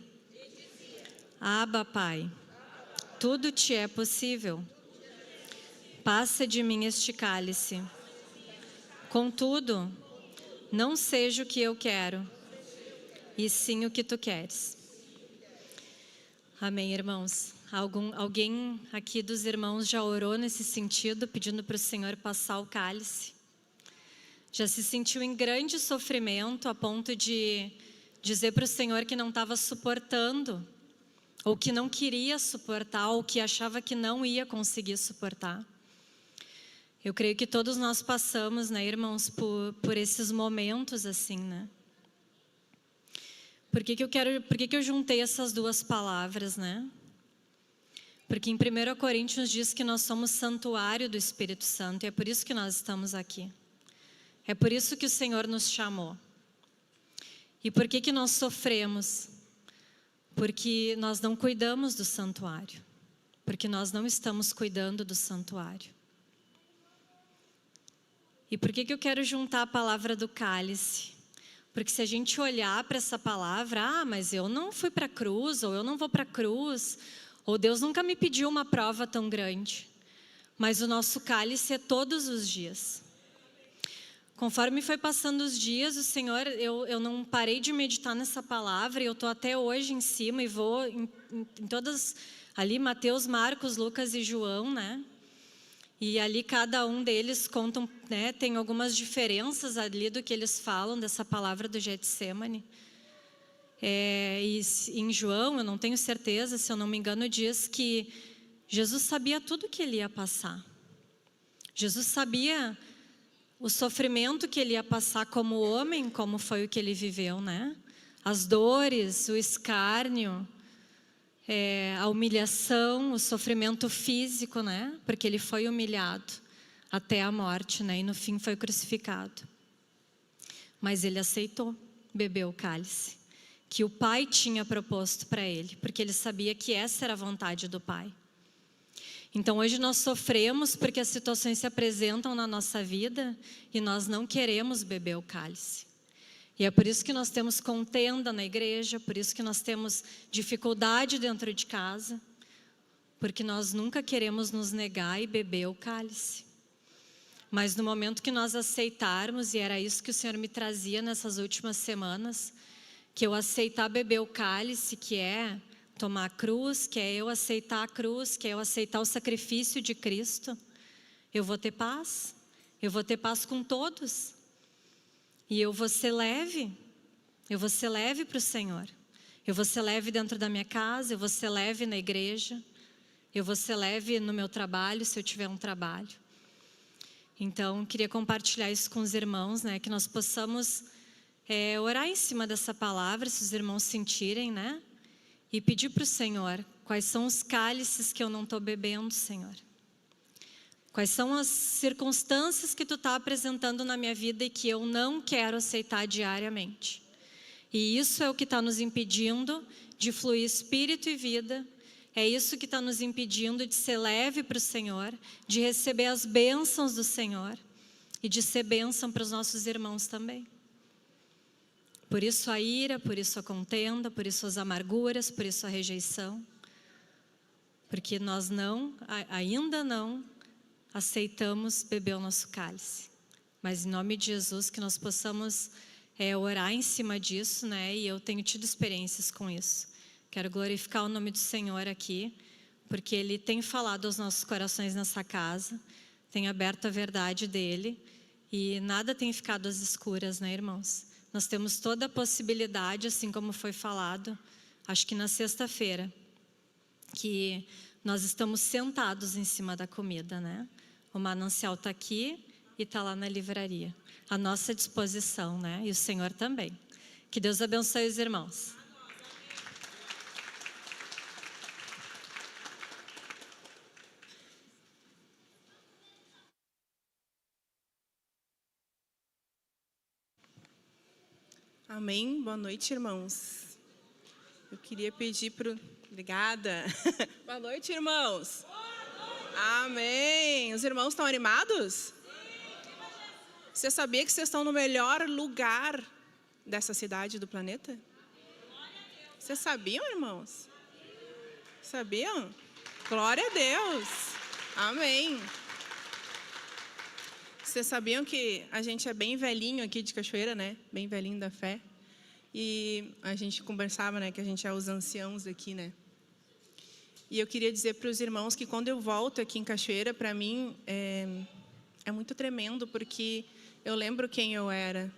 Abba, Pai, tudo te é possível. Passa de mim este cálice. Contudo, não seja o que eu quero, e sim o que tu queres. Amém, irmãos? Alguém aqui dos irmãos já orou nesse sentido, pedindo para o Senhor passar o cálice? Já se sentiu em grande sofrimento a ponto de dizer para o Senhor que não estava suportando, ou que não queria suportar, ou que achava que não ia conseguir suportar? Eu creio que todos nós passamos, né, irmãos, por esses momentos assim, né? Por que eu juntei essas duas palavras, né? Porque em 1 Coríntios diz que nós somos santuário do Espírito Santo, e é por isso que nós estamos aqui. É por isso que o Senhor nos chamou. E por que nós sofremos? Porque nós não cuidamos do santuário. Porque nós não estamos cuidando do santuário. E por que eu quero juntar a palavra do cálice? Porque se a gente olhar para essa palavra, mas eu não fui para a cruz, ou eu não vou para a cruz, ou Deus nunca me pediu uma prova tão grande. Mas o nosso cálice é todos os dias. Conforme foi passando os dias, o Senhor, eu não parei de meditar nessa palavra, e eu estou até hoje em cima, e vou em todas, ali Mateus, Marcos, Lucas e João, né? E ali cada um deles contam, né, tem algumas diferenças ali do que eles falam dessa palavra do Getsemane. E em João, eu não tenho certeza, se eu não me engano, diz que Jesus sabia tudo que ele ia passar. Jesus sabia o sofrimento que ele ia passar como homem, como foi o que ele viveu, né? As dores, o escárnio, a humilhação, o sofrimento físico, né? Porque ele foi humilhado até a morte, né? E no fim foi crucificado. Mas ele aceitou beber o cálice que o Pai tinha proposto para ele, porque ele sabia que essa era a vontade do Pai. Então hoje nós sofremos porque as situações se apresentam na nossa vida e nós não queremos beber o cálice. E é por isso que nós temos contenda na igreja, por isso que nós temos dificuldade dentro de casa, porque nós nunca queremos nos negar e beber o cálice. Mas no momento que nós aceitarmos, e era isso que o Senhor me trazia nessas últimas semanas, que eu aceitar beber o cálice, que é tomar a cruz, que é eu aceitar a cruz, que é eu aceitar o sacrifício de Cristo, eu vou ter paz com todos. E eu vou ser leve para o Senhor. Eu vou ser leve dentro da minha casa, eu vou ser leve na igreja, eu vou ser leve no meu trabalho, se eu tiver um trabalho. Então, queria compartilhar isso com os irmãos, né? Que nós possamos orar em cima dessa palavra, se os irmãos sentirem, né? E pedir para o Senhor, quais são os cálices que eu não estou bebendo, Senhor? Quais são as circunstâncias que Tu está apresentando na minha vida e que eu não quero aceitar diariamente? E isso é o que está nos impedindo de fluir espírito e vida. É isso que está nos impedindo de ser leve para o Senhor, de receber as bênçãos do Senhor e de ser bênção para os nossos irmãos também. Por isso a ira, por isso a contenda, por isso as amarguras, por isso a rejeição. Porque nós ainda não aceitamos beber o nosso cálice. Mas em nome de Jesus que nós possamos orar em cima disso, né? E eu tenho tido experiências com isso. Quero glorificar o nome do Senhor aqui, porque Ele tem falado aos nossos corações nessa casa, tem aberto a verdade dEle e nada tem ficado às escuras, né, irmãos? Nós temos toda a possibilidade, assim como foi falado, acho que na sexta-feira, que nós estamos sentados em cima da comida, né? O manancial está aqui e está lá na livraria, à nossa disposição, né? E o Senhor também. Que Deus abençoe os irmãos. Amém. Boa noite, irmãos. Eu queria pedir para o... Obrigada. Boa noite, irmãos. Amém. Os irmãos estão animados? Sim. Você sabia que vocês estão no melhor lugar dessa cidade do planeta? Vocês sabiam, irmãos? Sabiam? Glória a Deus. Amém. Vocês sabiam que a gente é bem velhinho aqui de Cachoeira, né? Bem velhinho da fé. E a gente conversava, né? Que a gente é os anciãos aqui, né? E eu queria dizer para os irmãos que quando eu volto aqui em Cachoeira, para mim é muito tremendo, porque eu lembro quem eu era.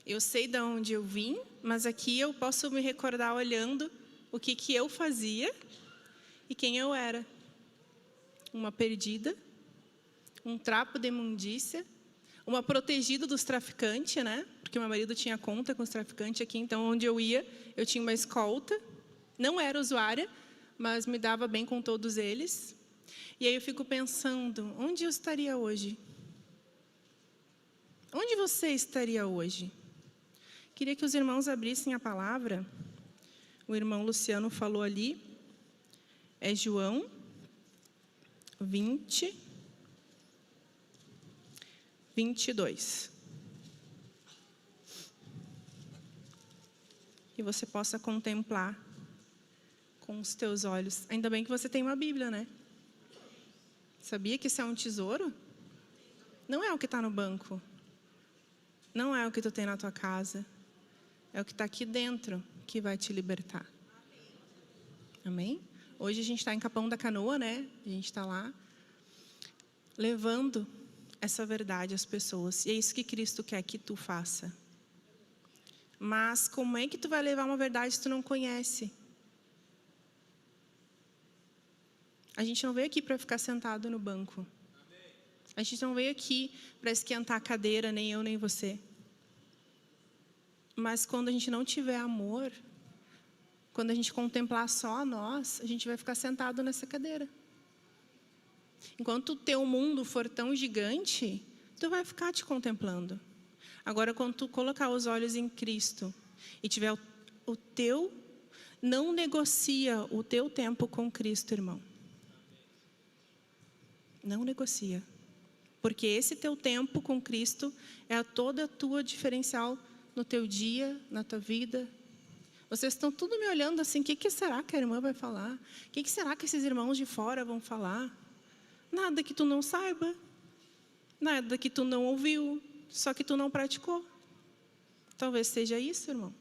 Eu sei de onde eu vim, mas aqui eu posso me recordar olhando o que eu fazia e quem eu era. Uma perdida, um trapo de imundícia, uma protegida dos traficantes, né? Porque meu marido tinha conta com os traficantes aqui, então onde eu ia, eu tinha uma escolta. Não era usuária, mas me dava bem com todos eles. E aí eu fico pensando, onde eu estaria hoje? Onde você estaria hoje? Queria que os irmãos abrissem a palavra. O irmão Luciano falou ali. É João 20, 22. Que você possa contemplar com os teus olhos. Ainda bem que você tem uma Bíblia, né? Sabia que isso é um tesouro? Não é o que está no banco. Não é o que tu tem na tua casa. É o que está aqui dentro que vai te libertar. Amém? Hoje a gente está em Capão da Canoa, né? A gente está lá levando essa verdade às pessoas. E é isso que Cristo quer que tu faça. Mas como é que tu vai levar uma verdade se tu não conhece? A gente não veio aqui para ficar sentado no banco. A gente não veio aqui para esquentar a cadeira, nem eu, nem você. Mas quando a gente não tiver amor, quando a gente contemplar só a nós, a gente vai ficar sentado nessa cadeira. Enquanto o teu mundo for tão gigante, tu vai ficar te contemplando. Agora, quando tu colocar os olhos em Cristo e tiver o teu, não negocia o teu tempo com Cristo, irmão. Não negocia. Porque esse teu tempo com Cristo é toda a tua diferencial no teu dia, na tua vida. Vocês estão tudo me olhando assim, o que será que a irmã vai falar? O que será que esses irmãos de fora vão falar? Nada que tu não saiba, nada que tu não ouviu, só que tu não praticou. Talvez seja isso, irmão.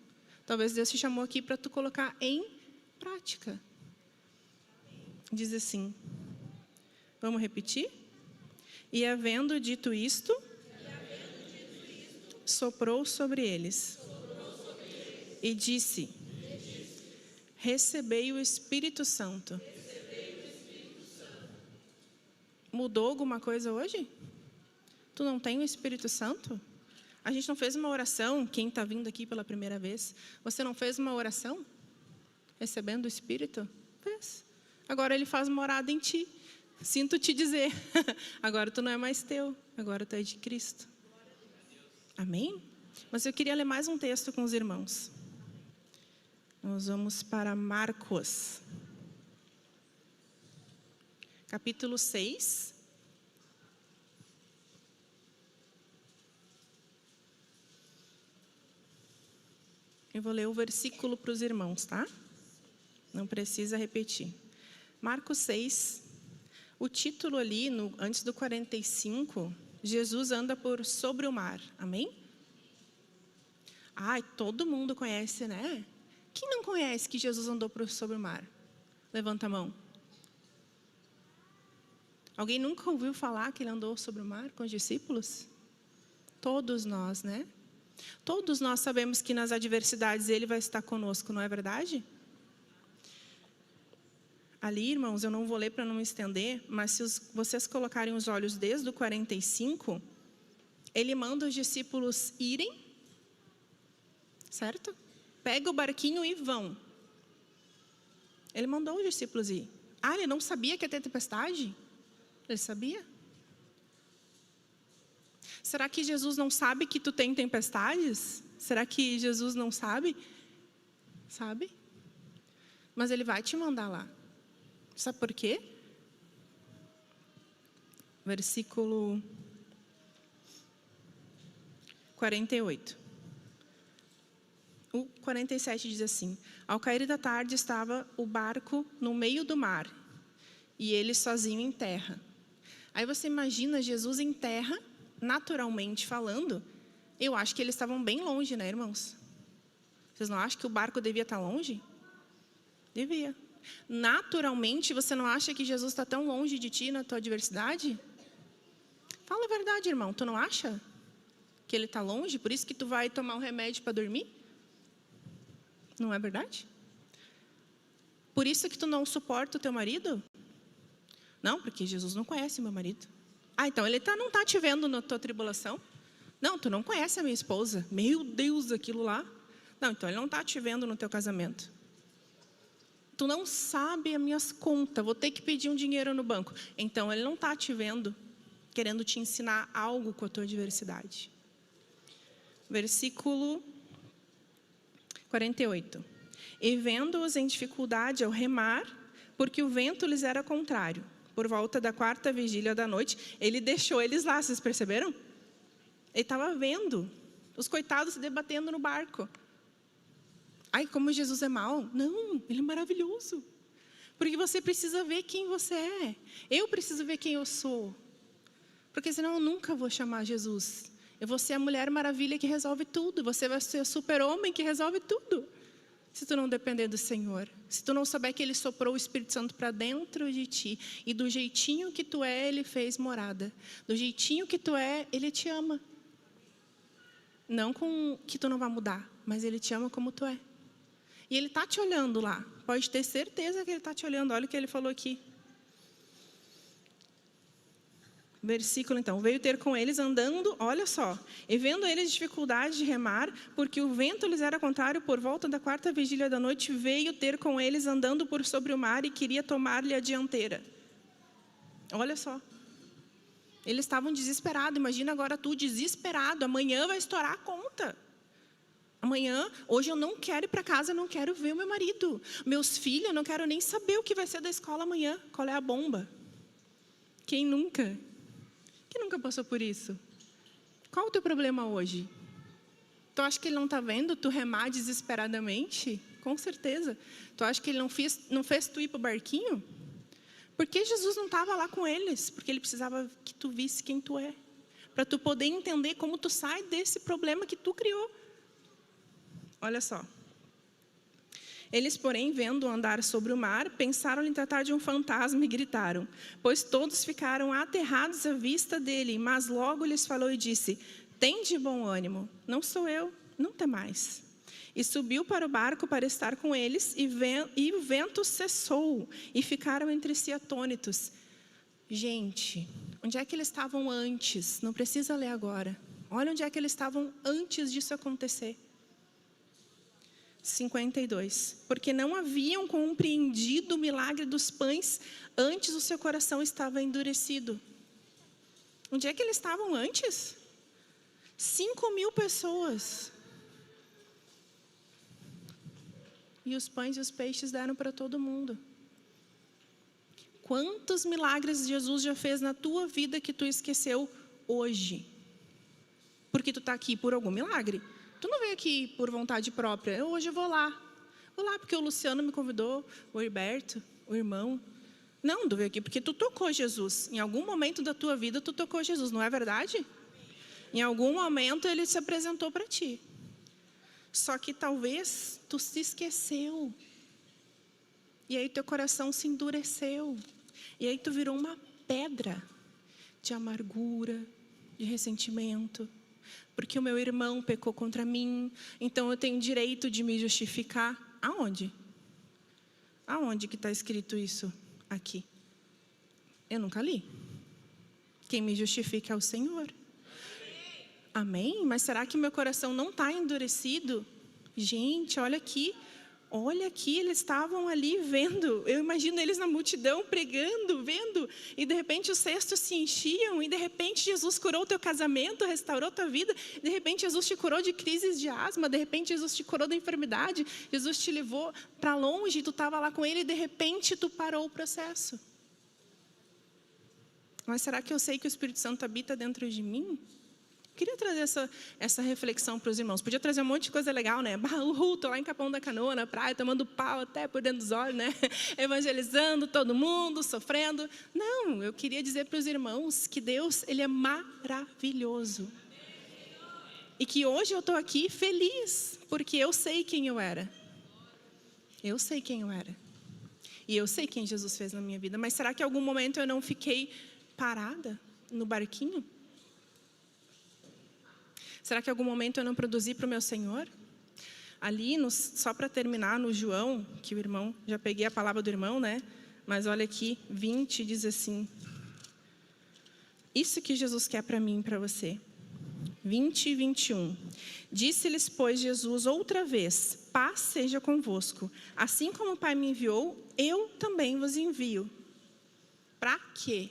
Talvez Deus te chamou aqui para tu colocar em prática. Diz assim, vamos repetir? E havendo dito isto, soprou sobre eles e disse, recebei o Espírito Santo. Mudou alguma coisa hoje? Tu não tem o Espírito Santo? A gente não fez uma oração, quem está vindo aqui pela primeira vez, você não fez uma oração? Recebendo o Espírito? Fez. Agora Ele faz morada em ti. Sinto te dizer, agora tu não é mais teu, agora tu é de Cristo. Amém? Mas eu queria ler mais um texto com os irmãos. Nós vamos para Marcos, capítulo 6. Eu vou ler o versículo para os irmãos, tá? Não precisa repetir. Marcos 6, o título ali, antes do 45, Jesus anda por sobre o mar. Amém? Ai, todo mundo conhece, né? Quem não conhece que Jesus andou por sobre o mar? Levanta a mão. Alguém nunca ouviu falar que ele andou sobre o mar com os discípulos? Todos nós, né? Todos nós sabemos que nas adversidades ele vai estar conosco, não é verdade? Ali, irmãos, eu não vou ler para não me estender, mas se vocês colocarem os olhos desde o 45, ele manda os discípulos irem, certo? Pega o barquinho e vão. Ele mandou os discípulos ir. Ah, ele não sabia que ia ter tempestade? Ele sabia? Será que Jesus não sabe que tu tem tempestades? Será que Jesus não sabe? Sabe? Mas ele vai te mandar lá. Sabe por quê? Versículo 48. O 47 diz assim: ao cair da tarde estava o barco no meio do mar e ele sozinho em terra. Aí você imagina Jesus em terra, naturalmente falando. Eu acho que eles estavam bem longe, né, irmãos? Vocês não acham que o barco devia estar longe? Devia. Naturalmente, você não acha que Jesus está tão longe de ti na tua adversidade? Fala a verdade, irmão. Tu não acha que ele está longe? Por isso que tu vai tomar um remédio para dormir? Não é verdade? Por isso que tu não suporta o teu marido? Não, porque Jesus não conhece meu marido. Ah, então ele não está te vendo na tua tribulação? Não, tu não conhece a minha esposa. Meu Deus, aquilo lá. Não, então ele não está te vendo no teu casamento. Tu não sabe as minhas contas, vou ter que pedir um dinheiro no banco. Então ele não está te vendo, querendo te ensinar algo com a tua adversidade. Versículo 48. E vendo-os em dificuldade ao remar, porque o vento lhes era contrário, por volta da 4ª vigília da noite, ele deixou eles lá, vocês perceberam? Ele estava vendo os coitados se debatendo no barco. Ai, como Jesus é mau. Não, ele é maravilhoso. Porque você precisa ver quem você é. Eu preciso ver quem eu sou. Porque senão eu nunca vou chamar Jesus. Eu vou ser a Mulher Maravilha que resolve tudo. Você vai ser o super-homem que resolve tudo. Se tu não depender do Senhor. Se tu não souber que Ele soprou o Espírito Santo para dentro de ti. E do jeitinho que tu é, Ele fez morada. Do jeitinho que tu é, Ele te ama. Não com que tu não vai mudar, mas Ele te ama como tu é. E Ele está te olhando lá. Pode ter certeza que Ele está te olhando. Olha o que Ele falou aqui. Versículo, então. Veio ter com eles andando, olha só. E vendo eles dificuldade de remar, porque o vento lhes era contrário, por volta da 4ª vigília da noite, veio ter com eles andando por sobre o mar e queria tomar-lhe a dianteira. Olha só. Eles estavam desesperados. Imagina agora tu desesperado. Amanhã vai estourar a conta. Amanhã, hoje eu não quero ir para casa, não quero ver o meu marido. Meus filhos, eu não quero nem saber o que vai ser da escola amanhã. Qual é a bomba? Quem nunca? Quem nunca passou por isso? Qual o teu problema hoje? Tu acha que ele não está vendo tu remar desesperadamente? Com certeza. Tu acha que ele não fez tu ir para o barquinho? Por que Jesus não estava lá com eles? Porque Ele precisava que tu visse quem tu é. Para tu poder entender como tu sai desse problema que tu criou. Olha só. Eles, porém, vendo andar sobre o mar, pensaram em tratar de um fantasma e gritaram. Pois todos ficaram aterrados à vista dele. Mas logo lhes falou e disse: tende bom ânimo, não sou eu, não temais. E subiu para o barco para estar com eles, e o vento cessou, e ficaram entre si atônitos. Gente, onde é que eles estavam antes? Não precisa ler agora. Olha onde é que eles estavam antes disso acontecer. 52. Porque não haviam compreendido o milagre dos pães, antes o seu coração estava endurecido. Onde é que eles estavam antes? 5.000 pessoas. E os pães e os peixes deram para todo mundo. Quantos milagres Jesus já fez na tua vida que tu esqueceu hoje? Porque tu está aqui por algum milagre. Tu não veio aqui por vontade própria. Hoje eu vou lá. Vou lá porque o Luciano me convidou, o Herberto, o irmão. Não, tu veio aqui porque tu tocou Jesus. Em algum momento da tua vida tu tocou Jesus, não é verdade? Em algum momento Ele se apresentou para ti. Só que talvez tu se esqueceu. E aí teu coração se endureceu. E aí tu virou uma pedra de amargura, de ressentimento. Porque o meu irmão pecou contra mim, então eu tenho direito de me justificar. Aonde? Aonde que está escrito isso aqui? Eu nunca li. Quem me justifica é o Senhor. Amém? Mas será que meu coração não está endurecido? Gente, olha aqui. Olha aqui, eles estavam ali vendo. Eu imagino eles na multidão pregando, vendo. E de repente os cestos se enchiam. E de repente Jesus curou o teu casamento, restaurou tua vida. De repente Jesus te curou de crises de asma. De repente Jesus te curou da enfermidade. Jesus te levou para longe. Tu estava lá com Ele e de repente tu parou o processo. Mas será que eu sei que o Espírito Santo habita dentro de mim? Queria trazer essa reflexão para os irmãos. Podia trazer um monte de coisa legal, né? Estou lá em Capão da Canoa, na praia, tomando pau até por dentro dos olhos, né? Evangelizando todo mundo, sofrendo. Não, eu queria dizer para os irmãos que Deus, Ele é maravilhoso. E que hoje eu estou aqui feliz, porque eu sei quem eu era. Eu sei quem eu era. E eu sei quem Jesus fez na minha vida. Mas será que em algum momento eu não fiquei parada no barquinho? Será que em algum momento eu não produzi para o meu Senhor? Ali, só para terminar, no João, que o irmão, já peguei a palavra do irmão, né? Mas olha aqui, 20 diz assim. Isso que Jesus quer para mim e para você. 20 e 21. Disse-lhes, pois, Jesus outra vez, paz seja convosco. Assim como o Pai me enviou, eu também vos envio. Para quê?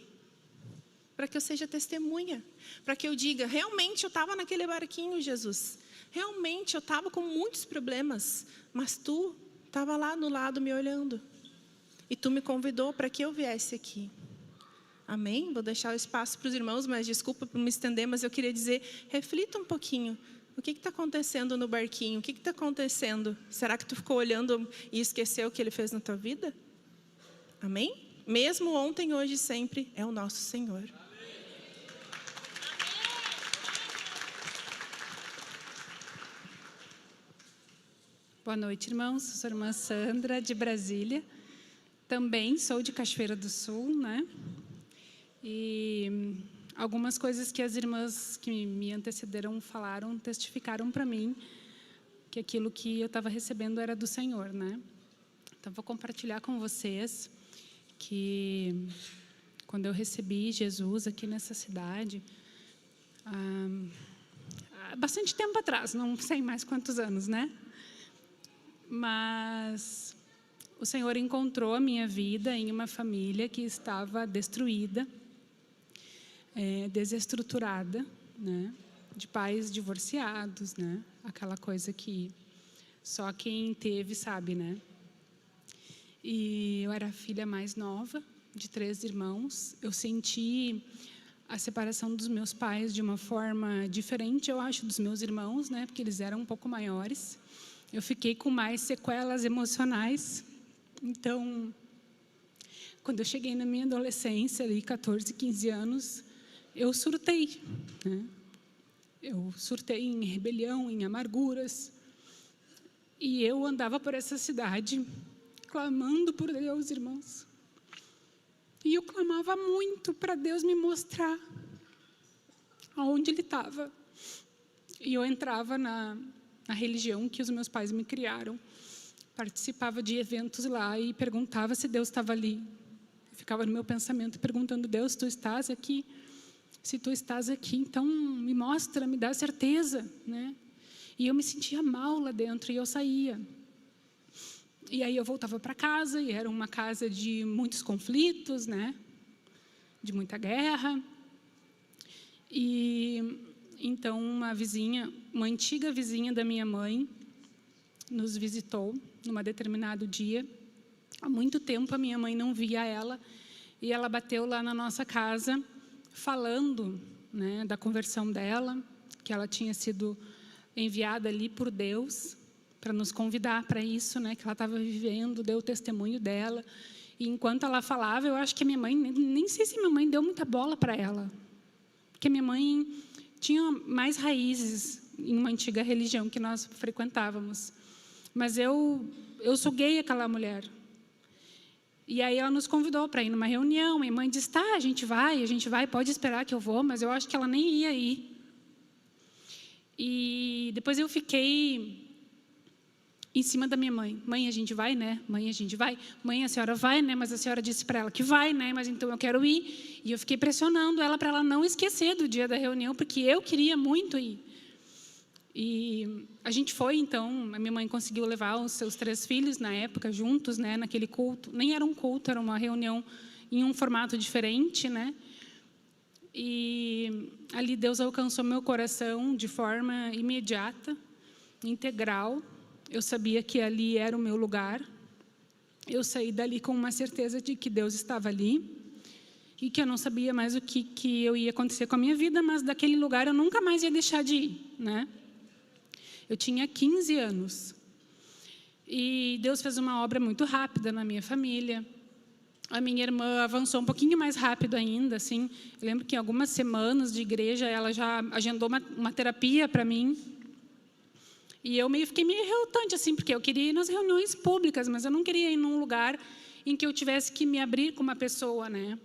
Para que eu seja testemunha. Para que eu diga, realmente eu estava naquele barquinho, Jesus. Realmente eu estava com muitos problemas. Mas tu estava lá no lado me olhando. E tu me convidou para que eu viesse aqui. Amém? Vou deixar o espaço para os irmãos, mas desculpa por me estender, mas eu queria dizer, reflita um pouquinho. O que está acontecendo no barquinho? O que está acontecendo? Será que tu ficou olhando e esqueceu o que Ele fez na tua vida? Amém? Mesmo ontem, hoje e sempre, é o nosso Senhor. Boa noite, irmãos. Sou a irmã Sandra, de Brasília. Também sou de Cachoeira do Sul, né? E algumas coisas que as irmãs que me antecederam falaram, testificaram para mim que aquilo que eu estava recebendo era do Senhor, né? Então, vou compartilhar com vocês que quando eu recebi Jesus aqui nessa cidade, há bastante tempo atrás, não sei mais quantos anos, né? Mas o Senhor encontrou a minha vida em uma família que estava destruída, desestruturada, né? De pais divorciados, né? Aquela coisa que só quem teve sabe, né? E eu era a filha mais nova de 3 irmãos. Eu senti a separação dos meus pais de uma forma diferente, eu acho, dos meus irmãos, né? Porque eles eram um pouco maiores. Eu fiquei com mais sequelas emocionais. Então, quando eu cheguei na minha adolescência, ali, 14, 15 anos, eu surtei, né? Eu surtei em rebelião, em amarguras. E eu andava por essa cidade, clamando por Deus, irmãos. E eu clamava muito para Deus me mostrar aonde Ele estava. E eu entrava na religião que os meus pais me criaram, participava de eventos lá e perguntava se Deus estava ali. Eu ficava no meu pensamento perguntando, Deus, tu estás aqui? Se tu estás aqui, então me mostra, me dá certeza, né? E eu me sentia mal lá dentro e eu saía. E aí eu voltava para casa e era uma casa de muitos conflitos, né? De muita guerra. E então uma antiga vizinha da minha mãe, nos visitou num determinado dia. Há muito tempo a minha mãe não via ela e ela bateu lá na nossa casa falando, né, da conversão dela, que ela tinha sido enviada ali por Deus para nos convidar para isso, né, que ela estava vivendo, deu o testemunho dela. E enquanto ela falava, eu acho que a minha mãe, nem sei se minha mãe deu muita bola para ela, porque minha mãe tinha mais raízes em uma antiga religião que nós frequentávamos. Mas eu suguei aquela mulher. E aí ela nos convidou para ir numa reunião. Minha mãe disse, tá, a gente vai, pode esperar que eu vou. Mas eu acho que ela nem ia ir. E depois eu fiquei em cima da minha mãe. Mãe, a gente vai, né? Mãe, a gente vai. Mãe, a senhora vai, né? Mas a senhora disse para ela que vai, né? Mas então eu quero ir. E eu fiquei pressionando ela para ela não esquecer do dia da reunião, porque eu queria muito ir. E a gente foi, então, a minha mãe conseguiu levar os seus 3 filhos, na época, juntos, né, naquele culto. Nem era um culto, era uma reunião em um formato diferente, né? E ali Deus alcançou meu coração de forma imediata, integral. Eu sabia que ali era o meu lugar. Eu saí dali com uma certeza de que Deus estava ali. e que eu não sabia mais o que eu ia acontecer com a minha vida, mas daquele lugar eu nunca mais ia deixar de ir, né? Eu tinha 15 anos. E Deus fez uma obra muito rápida na minha família. A minha irmã avançou um pouquinho mais rápido ainda, assim. Eu lembro que em algumas semanas de igreja ela já agendou uma terapia para mim. E eu fiquei meio relutante, assim, porque eu queria ir nas reuniões públicas, mas eu não queria ir num lugar em que eu tivesse que me abrir com uma pessoa, né?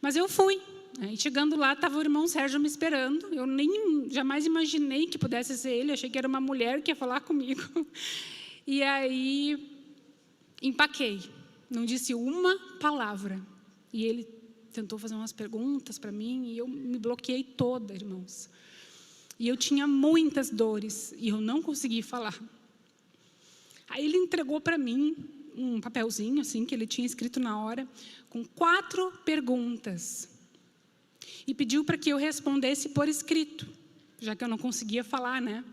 Mas eu fui. E chegando lá, estava o irmão Sérgio me esperando. Eu jamais imaginei que pudesse ser ele. Achei que era uma mulher que ia falar comigo. E aí, empaquei. Não disse uma palavra. E ele tentou fazer umas perguntas para mim e eu me bloqueei toda, irmãos. E eu tinha muitas dores e eu não consegui falar. Aí ele entregou para mim um papelzinho assim que ele tinha escrito na hora, com 4 perguntas. E pediu para que eu respondesse por escrito, já que eu não conseguia falar, né?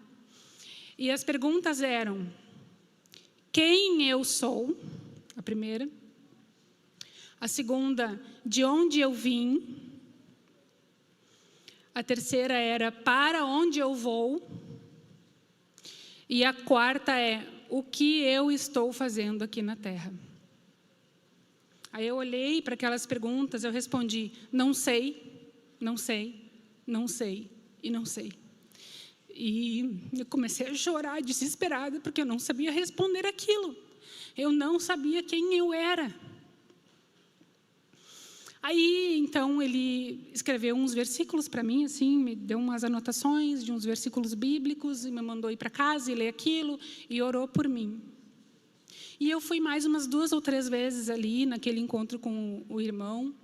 E as perguntas eram: quem eu sou? A primeira. A segunda, de onde eu vim? A terceira era, para onde eu vou? E a quarta é, o que eu estou fazendo aqui na Terra? Aí eu olhei para aquelas perguntas, eu respondi, não sei, não sei, não sei e não sei. E eu comecei a chorar desesperada, porque eu não sabia responder aquilo. Eu não sabia quem eu era. Aí, então, ele escreveu uns versículos para mim, assim, me deu umas anotações de uns versículos bíblicos, e me mandou ir para casa e ler aquilo, e orou por mim. E eu fui mais umas 2 ou 3 vezes ali, naquele encontro com o irmão,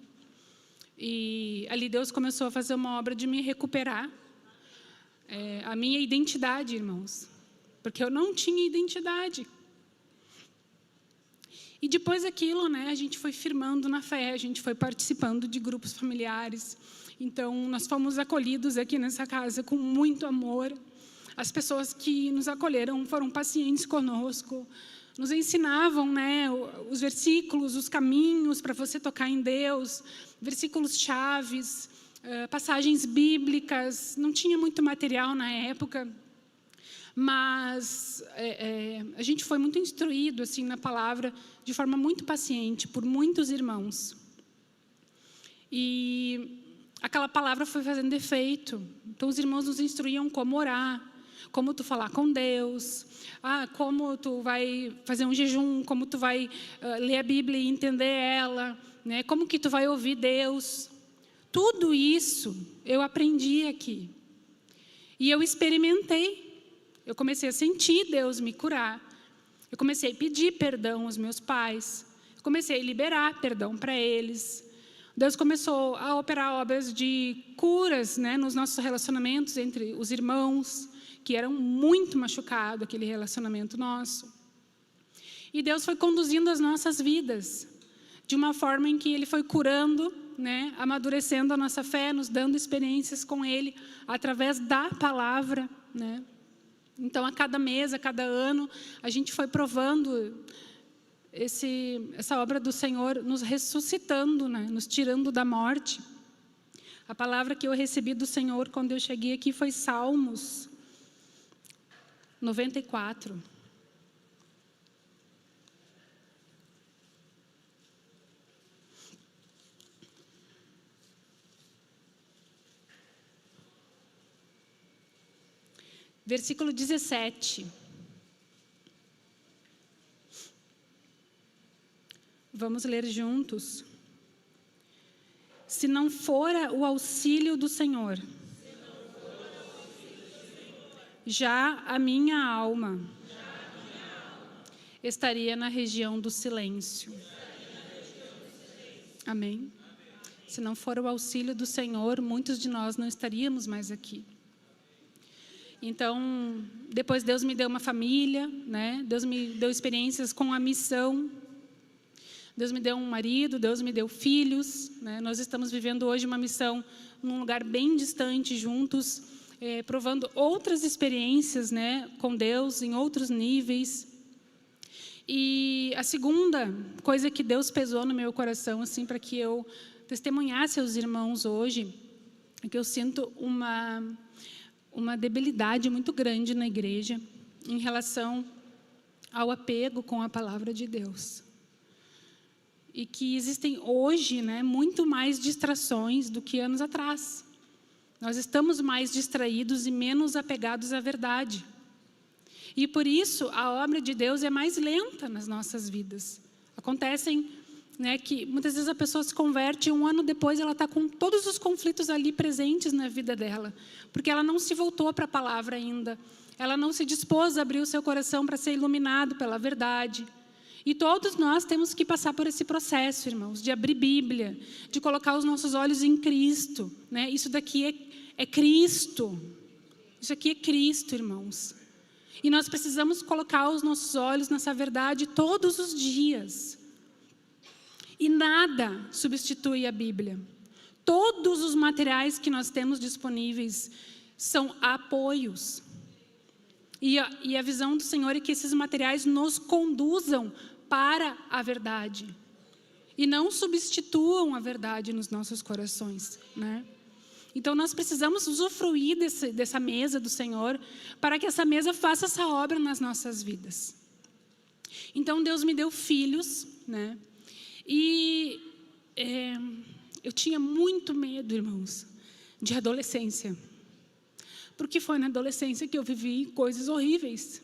e ali Deus começou a fazer uma obra de me recuperar a minha identidade, irmãos, porque eu não tinha identidade. E depois daquilo, né, a gente foi firmando na fé, a gente foi participando de grupos familiares. Então, nós fomos acolhidos aqui nessa casa com muito amor. As pessoas que nos acolheram foram pacientes conosco, nos ensinavam, né, os versículos, os caminhos para você tocar em Deus, versículos chaves, passagens bíblicas. Não tinha muito material na época, mas a gente foi muito instruído assim na palavra, de forma muito paciente, por muitos irmãos. E aquela palavra foi fazendo efeito. Então, os irmãos nos instruíam como orar, como tu falar com Deus, como tu vai fazer um jejum, como tu vai ler a Bíblia e entender ela, né? Como que tu vai ouvir Deus. Tudo isso eu aprendi aqui. E eu experimentei. Eu comecei a sentir Deus me curar. Eu comecei a pedir perdão aos meus pais. Eu comecei a liberar perdão para eles. Deus começou a operar obras de curas, né, nos nossos relacionamentos entre os irmãos, que eram muito machucados, aquele relacionamento nosso. E Deus foi conduzindo as nossas vidas de uma forma em que Ele foi curando, né, amadurecendo a nossa fé, nos dando experiências com Ele, através da palavra, né? Então, a cada mês, a cada ano, a gente foi provando essa obra do Senhor, nos ressuscitando, né? Nos tirando da morte. A palavra que eu recebi do Senhor quando eu cheguei aqui foi Salmos 94. Versículo 17. Vamos ler juntos. Se não for o auxílio do Senhor, já a minha alma estaria na região do silêncio. Amém? Se não for o auxílio do Senhor, muitos de nós não estaríamos mais aqui. Então, depois Deus me deu uma família, né? Deus me deu experiências com a missão. Deus me deu um marido, Deus me deu filhos, né? Nós estamos vivendo hoje uma missão num lugar bem distante, juntos, provando outras experiências, né, com Deus, em outros níveis. E a segunda coisa que Deus pesou no meu coração, assim, para que eu testemunhasse aos irmãos hoje que eu sinto uma debilidade muito grande na igreja em relação ao apego com a palavra de Deus. E que existem hoje, né, muito mais distrações do que anos atrás. Nós estamos mais distraídos e menos apegados à verdade. E por isso a obra de Deus é mais lenta nas nossas vidas. Acontecem, né, que muitas vezes a pessoa se converte e 1 ano depois ela está com todos os conflitos ali presentes na vida dela, porque ela não se voltou para a palavra ainda, ela não se dispôs a abrir o seu coração para ser iluminado pela verdade. E todos nós temos que passar por esse processo, irmãos, de abrir Bíblia, de colocar os nossos olhos em Cristo, né? Isso daqui é Cristo, isso aqui é Cristo, irmãos. E nós precisamos colocar os nossos olhos nessa verdade todos os dias. E nada substitui a Bíblia. Todos os materiais que nós temos disponíveis são apoios. E a visão do Senhor é que esses materiais nos conduzam para a verdade. E não substituam a verdade nos nossos corações, né? Então, nós precisamos usufruir dessa mesa do Senhor para que essa mesa faça essa obra nas nossas vidas. Então, Deus me deu filhos, né? E eu tinha muito medo, irmãos, de adolescência. Porque foi na adolescência que eu vivi coisas horríveis.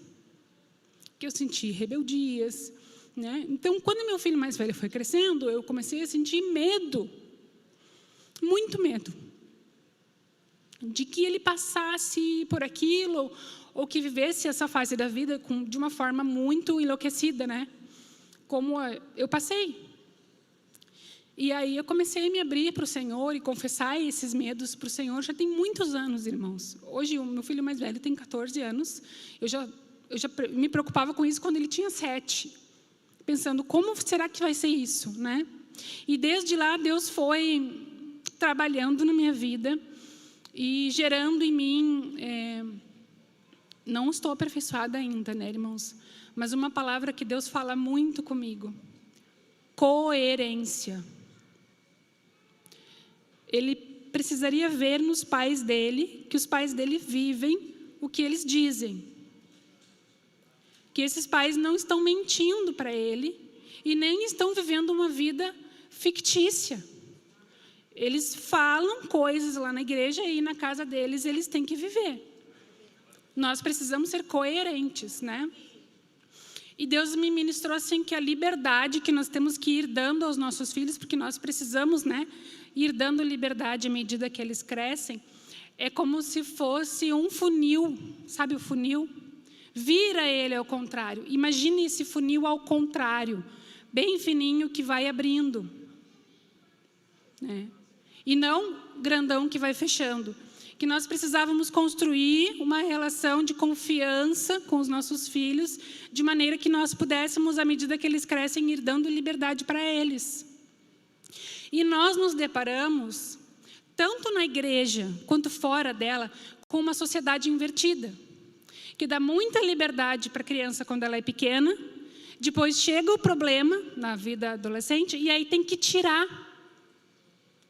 Que eu senti rebeldias, né? Então, quando meu filho mais velho foi crescendo, eu comecei a sentir medo. Muito medo. De que ele passasse por aquilo, ou que vivesse essa fase da vida de uma forma muito enlouquecida, né? Como eu passei. E aí eu comecei a me abrir para o Senhor e confessar esses medos para o Senhor. Já tem muitos anos, irmãos. Hoje o meu filho mais velho tem 14 anos. Eu já me preocupava com isso quando ele tinha 7. Pensando, como será que vai ser isso, né? E desde lá Deus foi trabalhando na minha vida e gerando em mim, não estou aperfeiçoada ainda, né, irmãos? Mas uma palavra que Deus fala muito comigo: coerência. Ele precisaria ver nos pais dele, que os pais dele vivem o que eles dizem. Que esses pais não estão mentindo para ele e nem estão vivendo uma vida fictícia. Eles falam coisas lá na igreja e na casa deles eles têm que viver. Nós precisamos ser coerentes, né? E Deus me ministrou assim que a liberdade que nós temos que ir dando aos nossos filhos, porque nós precisamos, né, ir dando liberdade à medida que eles crescem, é como se fosse um funil, sabe o funil? Vira ele ao contrário. Imagine esse funil ao contrário, bem fininho que vai abrindo, né? E não grandão que vai fechando. Que nós precisávamos construir uma relação de confiança com os nossos filhos, de maneira que nós pudéssemos, à medida que eles crescem, ir dando liberdade para eles. E nós nos deparamos, tanto na igreja quanto fora dela, com uma sociedade invertida, que dá muita liberdade para a criança quando ela é pequena, depois chega o problema na vida adolescente, e aí tem que tirar,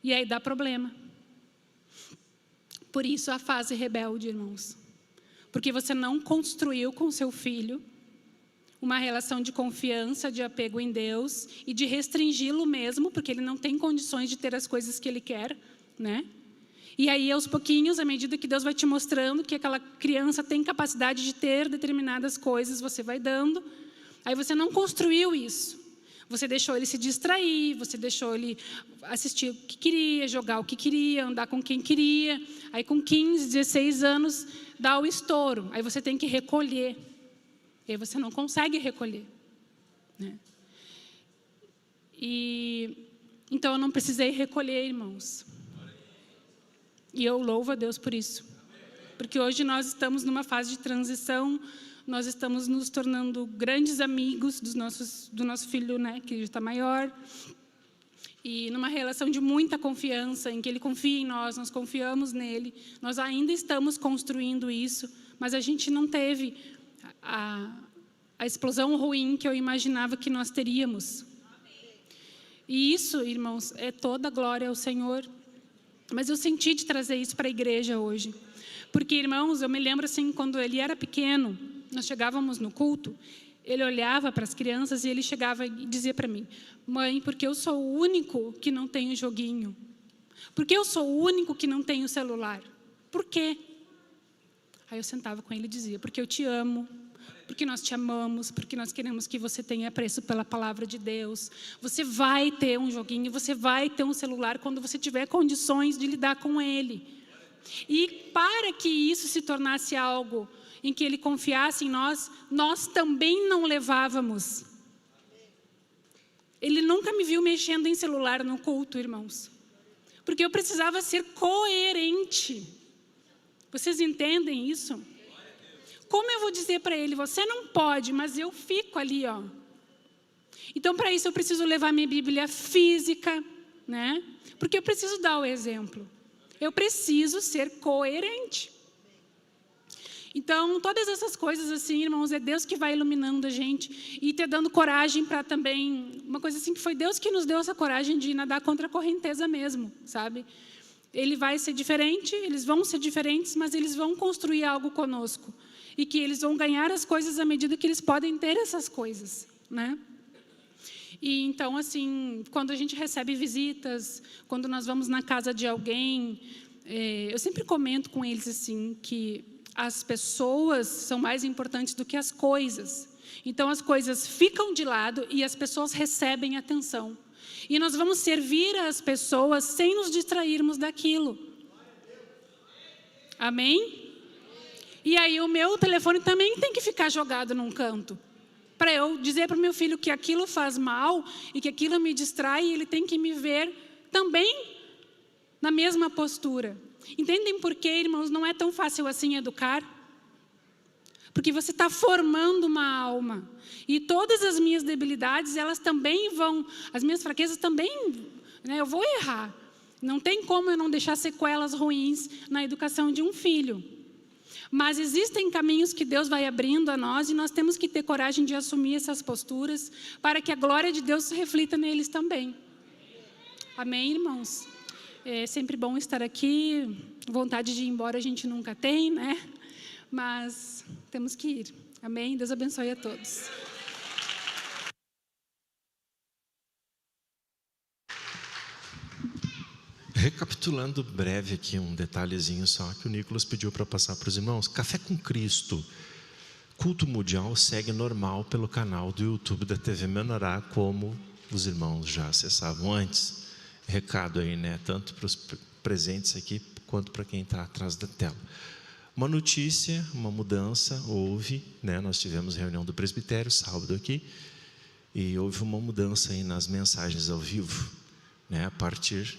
e aí dá problema. Por isso a fase rebelde, irmãos. Porque você não construiu com seu filho uma relação de confiança, de apego em Deus e de restringi-lo mesmo, porque ele não tem condições de ter as coisas que ele quer, né? E aí, aos pouquinhos, à medida que Deus vai te mostrando que aquela criança tem capacidade de ter determinadas coisas, você vai dando. Aí você não construiu isso. Você deixou ele se distrair, você deixou ele assistir o que queria, jogar o que queria, andar com quem queria. Aí com 15, 16 anos, dá o estouro. Aí você tem que recolher. E aí você não consegue recolher, né? Então eu não precisei recolher, irmãos. E eu louvo a Deus por isso. Porque hoje nós estamos numa fase de transição. Nós estamos nos tornando grandes amigos do nosso filho, né, que já está maior. E numa relação de muita confiança, em que ele confia em nós, nós confiamos nele. Nós ainda estamos construindo isso, mas a gente não teve a explosão ruim que eu imaginava que nós teríamos. E isso, irmãos, é toda glória ao Senhor. Mas eu senti de trazer isso para a igreja hoje. Porque, irmãos, eu me lembro assim, quando ele era pequeno, nós chegávamos no culto, ele olhava para as crianças e ele chegava e dizia para mim: mãe, porque eu sou o único que não tem o joguinho? Porque eu sou o único que não tem o celular? Por quê? Aí eu sentava com ele e dizia: porque eu te amo, porque nós te amamos, porque nós queremos que você tenha apreço pela palavra de Deus. Você vai ter um joguinho, você vai ter um celular quando você tiver condições de lidar com ele. E para que isso se tornasse algo em que ele confiasse em nós, nós também não levávamos. Ele nunca me viu mexendo em celular no culto, irmãos, porque eu precisava ser coerente. Vocês entendem isso? Como eu vou dizer para ele: você não pode, mas eu fico ali, ó. Então, para isso eu preciso levar minha Bíblia física, né? Porque eu preciso dar o exemplo. Eu preciso ser coerente. Então, todas essas coisas assim, irmãos, é Deus que vai iluminando a gente e te dando coragem para também, uma coisa assim, que foi Deus que nos deu essa coragem de nadar contra a correnteza mesmo, sabe? Ele vai ser diferente, eles vão ser diferentes, mas eles vão construir algo conosco. E que eles vão ganhar as coisas à medida que eles podem ter essas coisas, né? E então, assim, quando a gente recebe visitas, quando nós vamos na casa de alguém, eu sempre comento com eles assim, que as pessoas são mais importantes do que as coisas. Então, as coisas ficam de lado e as pessoas recebem atenção. E nós vamos servir as pessoas sem nos distrairmos daquilo. Amém? E aí o meu telefone também tem que ficar jogado num canto, para eu dizer para o meu filho que aquilo faz mal e que aquilo me distrai, e ele tem que me ver também na mesma postura. Entendem por que, irmãos, não é tão fácil assim educar? Porque você está formando uma alma. E todas as minhas debilidades, elas também vão, as minhas fraquezas também, né, eu vou errar. Não tem como eu não deixar sequelas ruins na educação de um filho. Mas existem caminhos que Deus vai abrindo a nós e nós temos que ter coragem de assumir essas posturas para que a glória de Deus se reflita neles também. Amém, irmãos? É sempre bom estar aqui. Vontade de ir embora a gente nunca tem, né? Mas temos que ir. Amém? Deus abençoe a todos. Recapitulando breve aqui um detalhezinho só que o Nicolas pediu para passar para os irmãos. Café com Cristo, culto mundial, segue normal pelo canal do YouTube da TV Menorá, como os irmãos já acessavam antes. Recado aí, né? Tanto para os presentes aqui, quanto para quem está atrás da tela. Uma notícia, uma mudança, houve, né? Nós tivemos reunião do presbitério sábado aqui, e houve uma mudança aí nas mensagens ao vivo, né? A partir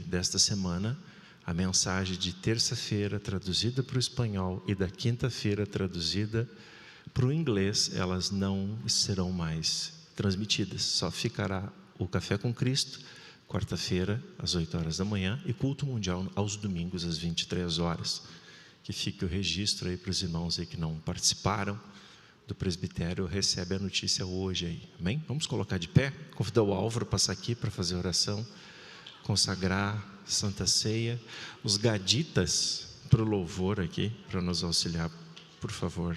desta semana, a mensagem de terça-feira traduzida para o espanhol e da quinta-feira traduzida para o inglês, elas não serão mais transmitidas. Só ficará o Café com Cristo, quarta-feira, às 8 horas da manhã, e culto mundial aos domingos, às 23 horas. Que fique o registro aí para os irmãos aí que não participaram do presbitério, recebe a notícia hoje aí. Amém? Vamos colocar de pé, convidar o Álvaro a passar aqui para fazer a oração, consagrar Santa Ceia, os gaditas para o louvor aqui, para nos auxiliar, por favor.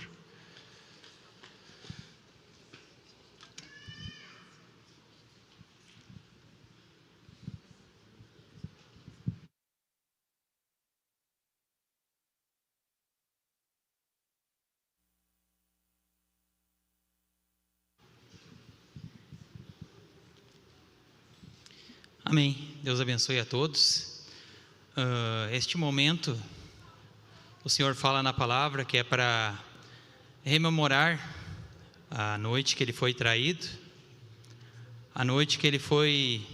Amém. Deus abençoe a todos. Este momento, o Senhor fala na palavra que é para rememorar a noite que Ele foi traído, a noite que Ele foi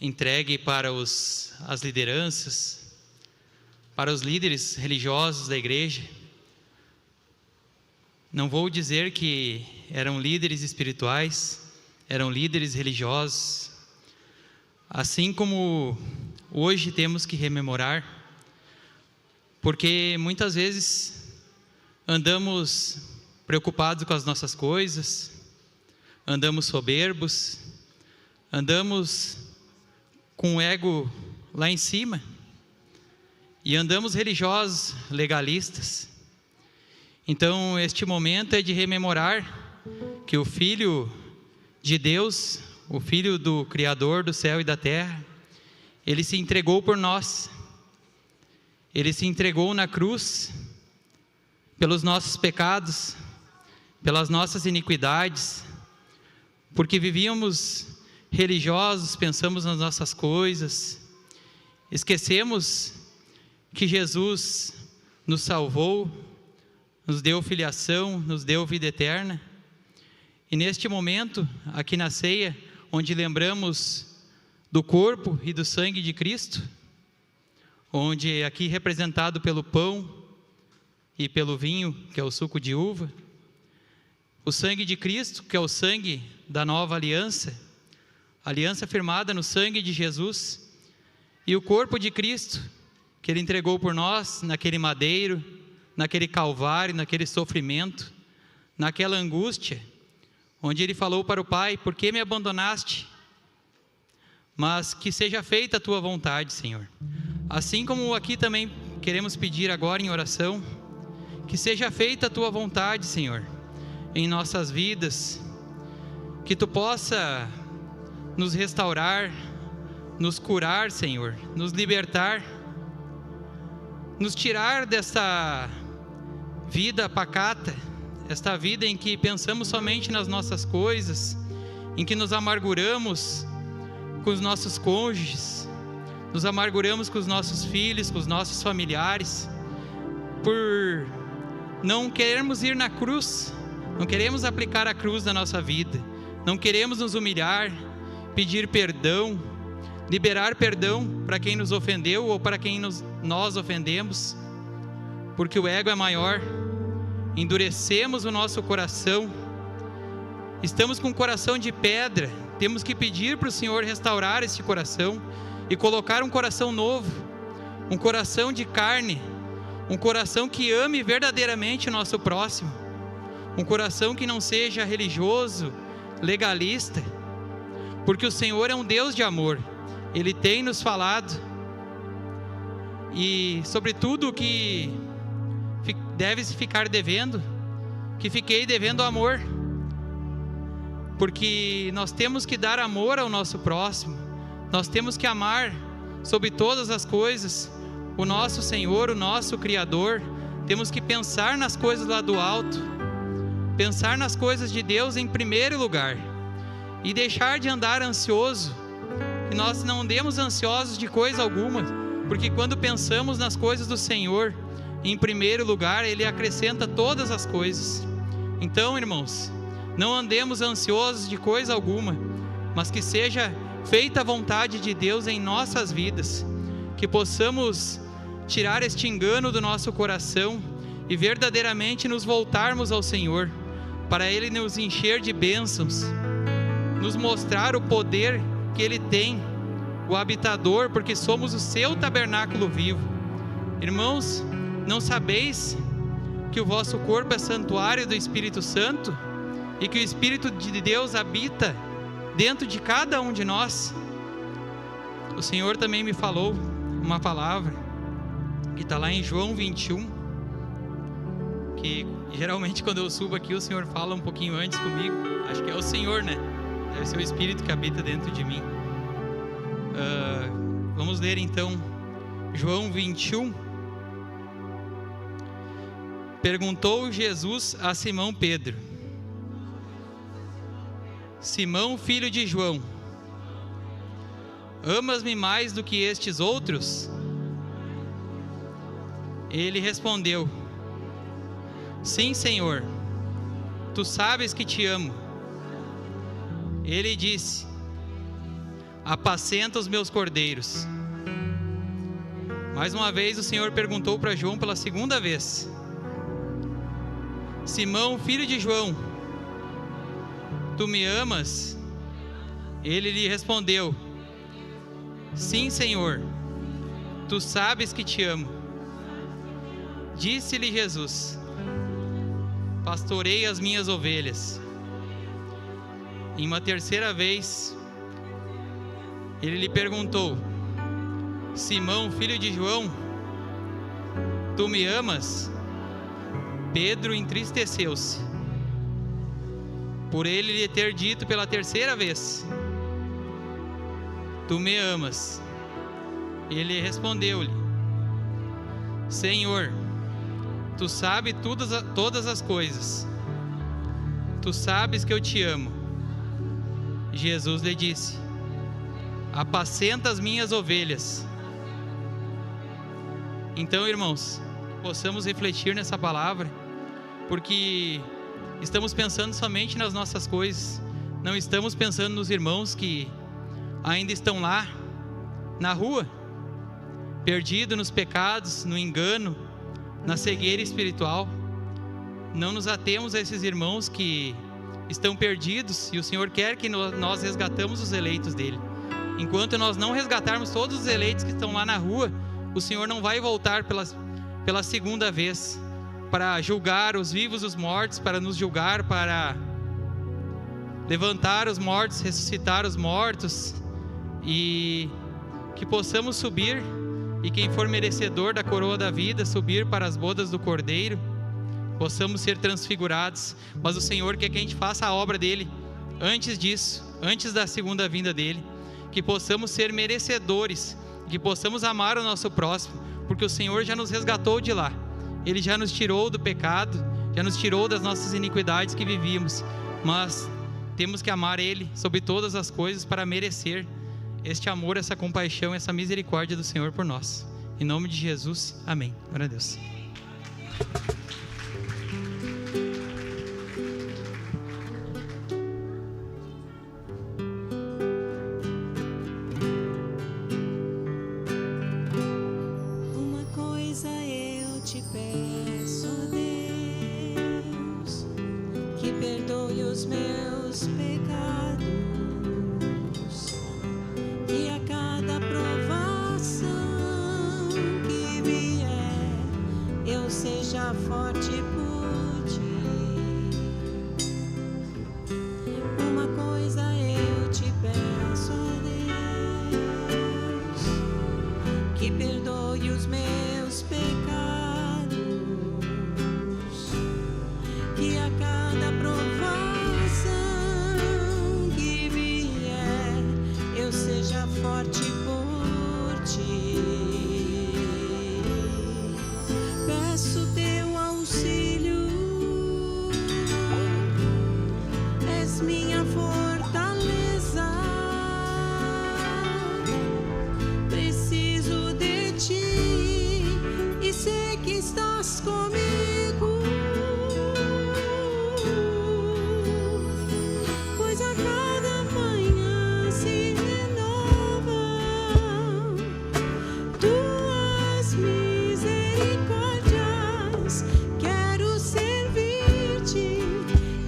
entregue para as lideranças, para os líderes religiosos da igreja. Não vou dizer que eram líderes espirituais, eram líderes religiosos. Assim como hoje temos que rememorar, porque muitas vezes andamos preocupados com as nossas coisas, andamos soberbos, andamos com o ego lá em cima e andamos religiosos, legalistas. Então, este momento é de rememorar que o Filho de Deus, o Filho do Criador do céu e da terra, Ele se entregou por nós. Ele se entregou na cruz pelos nossos pecados, pelas nossas iniquidades, porque vivíamos religiosos, pensamos nas nossas coisas, esquecemos que Jesus nos salvou, nos deu filiação, nos deu vida eterna. E neste momento, aqui na ceia, onde lembramos do corpo e do sangue de Cristo, onde aqui representado pelo pão e pelo vinho, que é o suco de uva, o sangue de Cristo, que é o sangue da nova aliança, aliança firmada no sangue de Jesus, e o corpo de Cristo, que Ele entregou por nós naquele madeiro, naquele calvário, naquele sofrimento, naquela angústia, onde Ele falou para o Pai: por que me abandonaste? Mas que seja feita a Tua vontade, Senhor. Assim como aqui também queremos pedir agora em oração, que seja feita a Tua vontade, Senhor, em nossas vidas, que Tu possa nos restaurar, nos curar, Senhor, nos libertar, nos tirar dessa vida pacata, esta vida em que pensamos somente nas nossas coisas, em que nos amarguramos com os nossos cônjuges, nos amarguramos com os nossos filhos, com os nossos familiares, por não querermos ir na cruz, não queremos aplicar a cruz na nossa vida, não queremos nos humilhar, pedir perdão, liberar perdão para quem nos ofendeu ou para quem nós ofendemos, porque o ego é maior, endurecemos o nosso coração, estamos com um coração de pedra, temos que pedir para o Senhor restaurar esse coração e colocar um coração novo, um coração de carne, um coração que ame verdadeiramente o nosso próximo, um coração que não seja religioso, legalista, porque o Senhor é um Deus de amor. Ele tem nos falado, e sobre tudo o que deves ficar devendo, que fiquei devendo amor, porque nós temos que dar amor ao nosso próximo, nós temos que amar sobre todas as coisas o nosso Senhor, o nosso Criador. Temos que pensar nas coisas lá do alto, pensar nas coisas de Deus em primeiro lugar, e deixar de andar ansioso, que nós não andemos ansiosos de coisa alguma, porque quando pensamos nas coisas do Senhor em primeiro lugar, Ele acrescenta todas as coisas. Então, irmãos, não andemos ansiosos de coisa alguma, mas que seja feita a vontade de Deus em nossas vidas, que possamos tirar este engano do nosso coração e verdadeiramente nos voltarmos ao Senhor, para Ele nos encher de bênçãos, nos mostrar o poder que Ele tem, o habitador, porque somos o seu tabernáculo vivo. Irmãos, não sabeis que o vosso corpo é santuário do Espírito Santo e que o Espírito de Deus habita dentro de cada um de nós? O Senhor também me falou uma palavra que está lá em João 21, que geralmente quando eu subo aqui o Senhor fala um pouquinho antes comigo. Acho que é o Senhor, né? Deve ser o Espírito que habita dentro de mim. Vamos ler então João 21. Perguntou Jesus a Simão Pedro: Simão, filho de João, amas-me mais do que estes outros? Ele respondeu: Sim, Senhor, tu sabes que te amo. Ele disse: apacenta os meus cordeiros. Mais uma vez o Senhor perguntou para João pela segunda vez: Simão, filho de João, tu me amas? Ele lhe respondeu: Sim, Senhor, tu sabes que te amo. Disse-lhe Jesus: pastorei as minhas ovelhas. E uma terceira vez Ele lhe perguntou: Simão, filho de João, tu me amas? Pedro entristeceu-se por ele lhe ter dito pela terceira vez: tu me amas? Ele respondeu-lhe: Senhor, tu sabes todas as coisas, tu sabes que eu te amo. Jesus lhe disse: apacenta as minhas ovelhas. Então, irmãos, possamos refletir nessa palavra, porque estamos pensando somente nas nossas coisas, não estamos pensando nos irmãos que ainda estão lá na rua, perdidos nos pecados, no engano, na cegueira espiritual. Não nos atemos a esses irmãos que estão perdidos, e o Senhor quer que nós resgatamos os eleitos dele. Enquanto nós não resgatarmos todos os eleitos que estão lá na rua, o Senhor não vai voltar pela segunda vez para julgar os vivos e os mortos, para nos julgar, para levantar os mortos, ressuscitar os mortos, e que possamos subir, e quem for merecedor da coroa da vida, subir para as bodas do Cordeiro, possamos ser transfigurados. Mas o Senhor quer que a gente faça a obra dele antes disso, antes da segunda vinda dele, que possamos ser merecedores, que possamos amar o nosso próximo, porque o Senhor já nos resgatou de lá, ele já nos tirou do pecado, já nos tirou das nossas iniquidades que vivíamos, mas temos que amar ele sobre todas as coisas para merecer este amor, essa compaixão, essa misericórdia do Senhor por nós. Em nome de Jesus, amém. Glória a Deus. Uma coisa eu te peço, Deus, que perdoe os meus pecados, que a cada provação que vier eu seja forte por ti. Uma coisa eu te peço, Deus, que perdoe os meus pecados, que a cada provação que vier eu seja forte por ti. Peço teu auxílio, és minha fortaleza, preciso de ti e sei que estás comigo, pois a cada manhã se renovam tuas misericórdias. Quero servir-te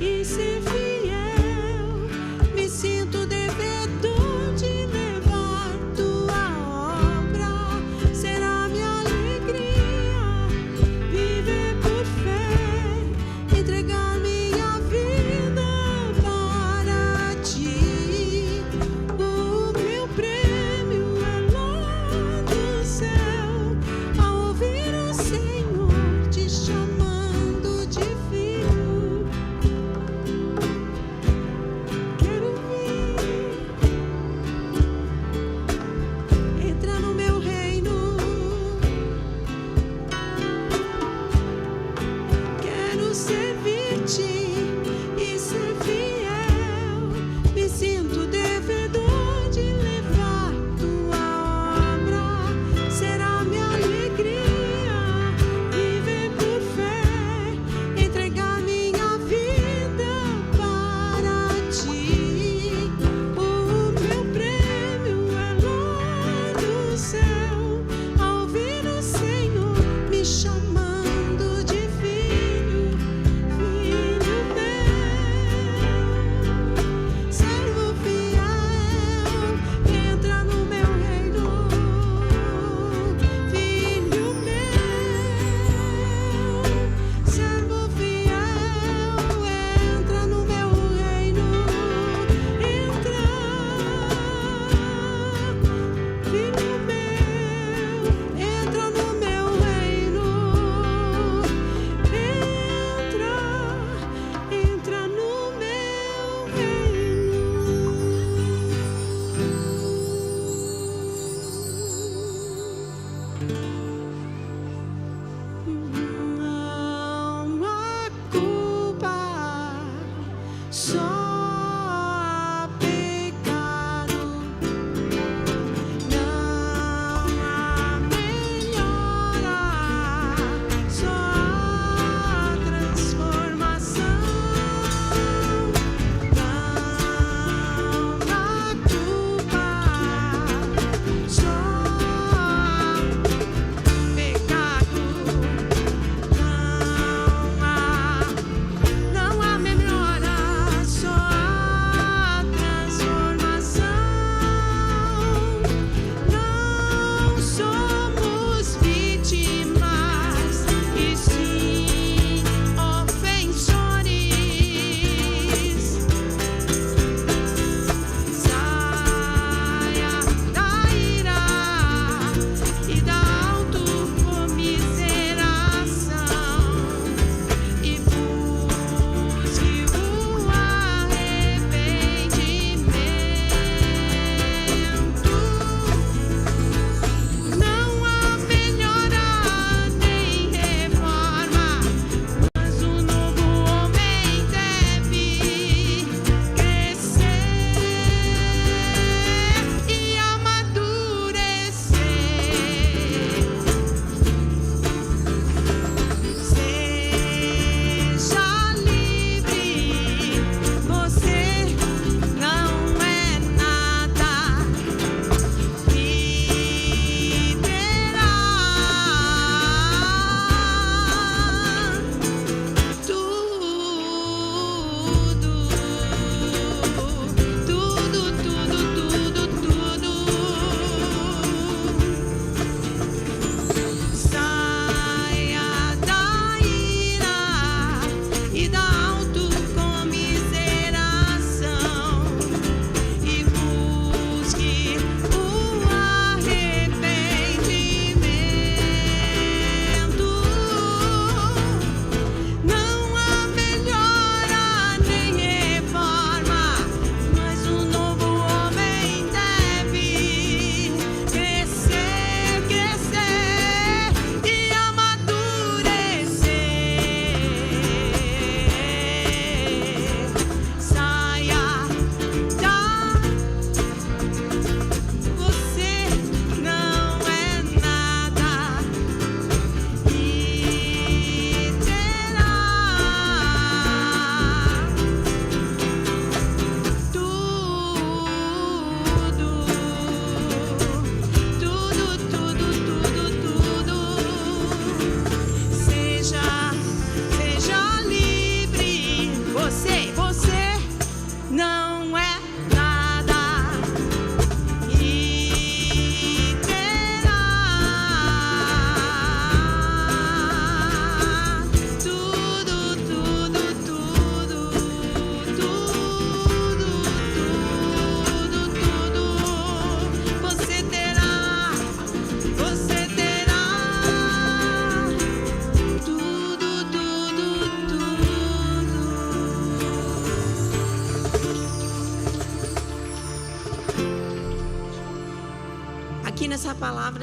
e ser fiel, me sinto devedor de levar tua obra, será minha alegria viver por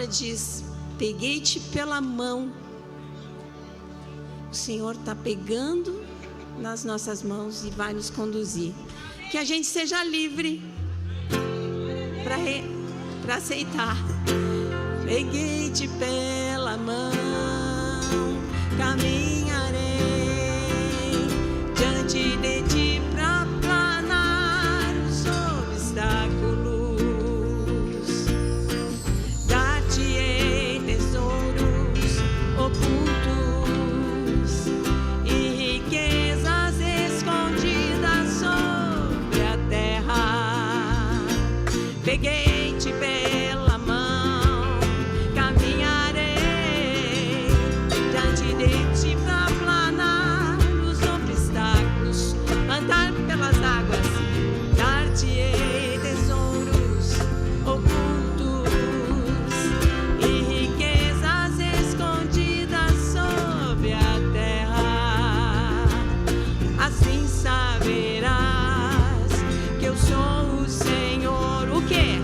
palavra diz: peguei-te pela mão. O Senhor está pegando nas nossas mãos e vai nos conduzir. Que a gente seja livre para aceitar. Peguei-te pela mão, caminharei diante de ti para planar os obstáculos. Dar-te-ei tesouros ocultos e riquezas escondidas sobre a terra. Peguei-te pela mão, caminharei diante de ti para planar os obstáculos, andar pelas águas, dar-te-ei tesouros ocultos e riquezas escondidas sobre a terra. Assim saberás que eu sou o Senhor. O quê?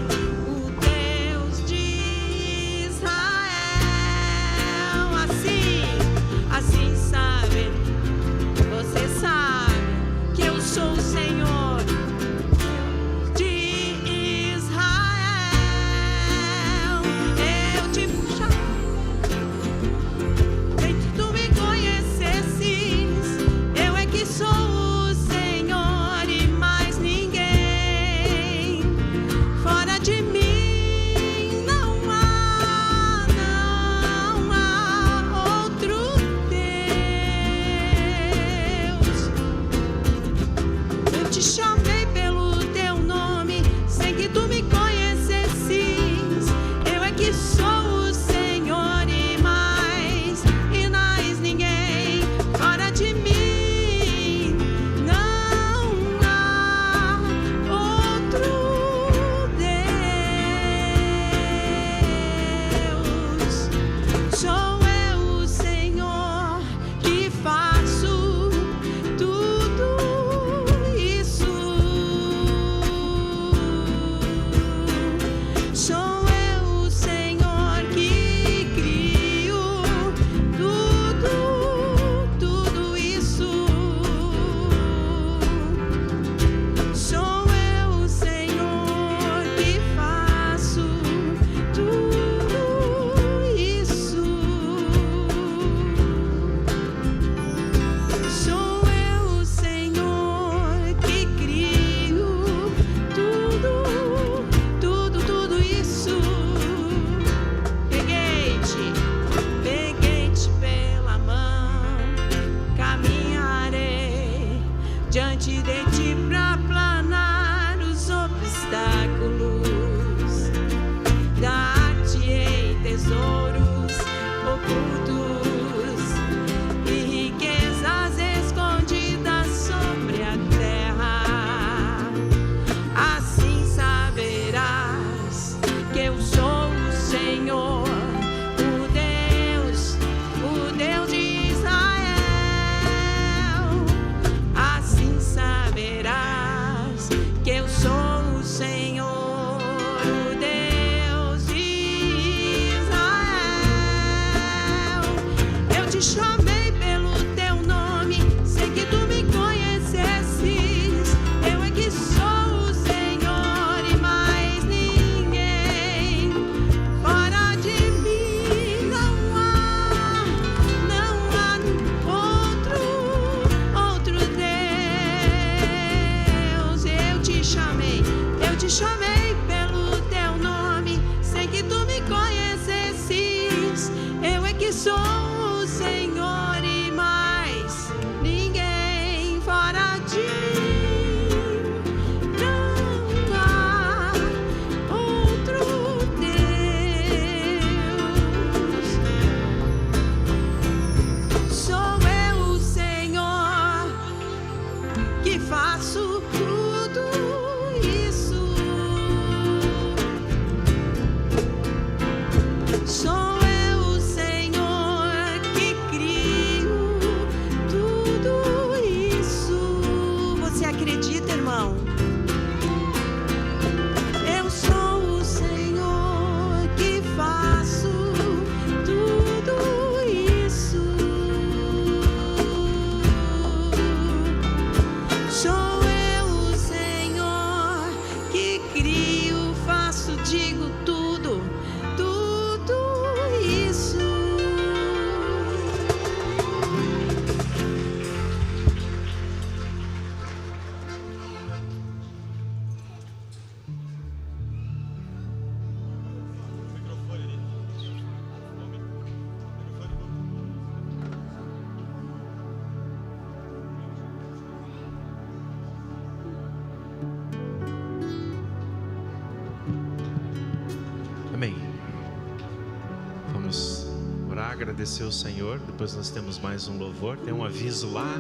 agradecer ao Senhor. Depois nós temos mais um louvor. Tem um aviso lá.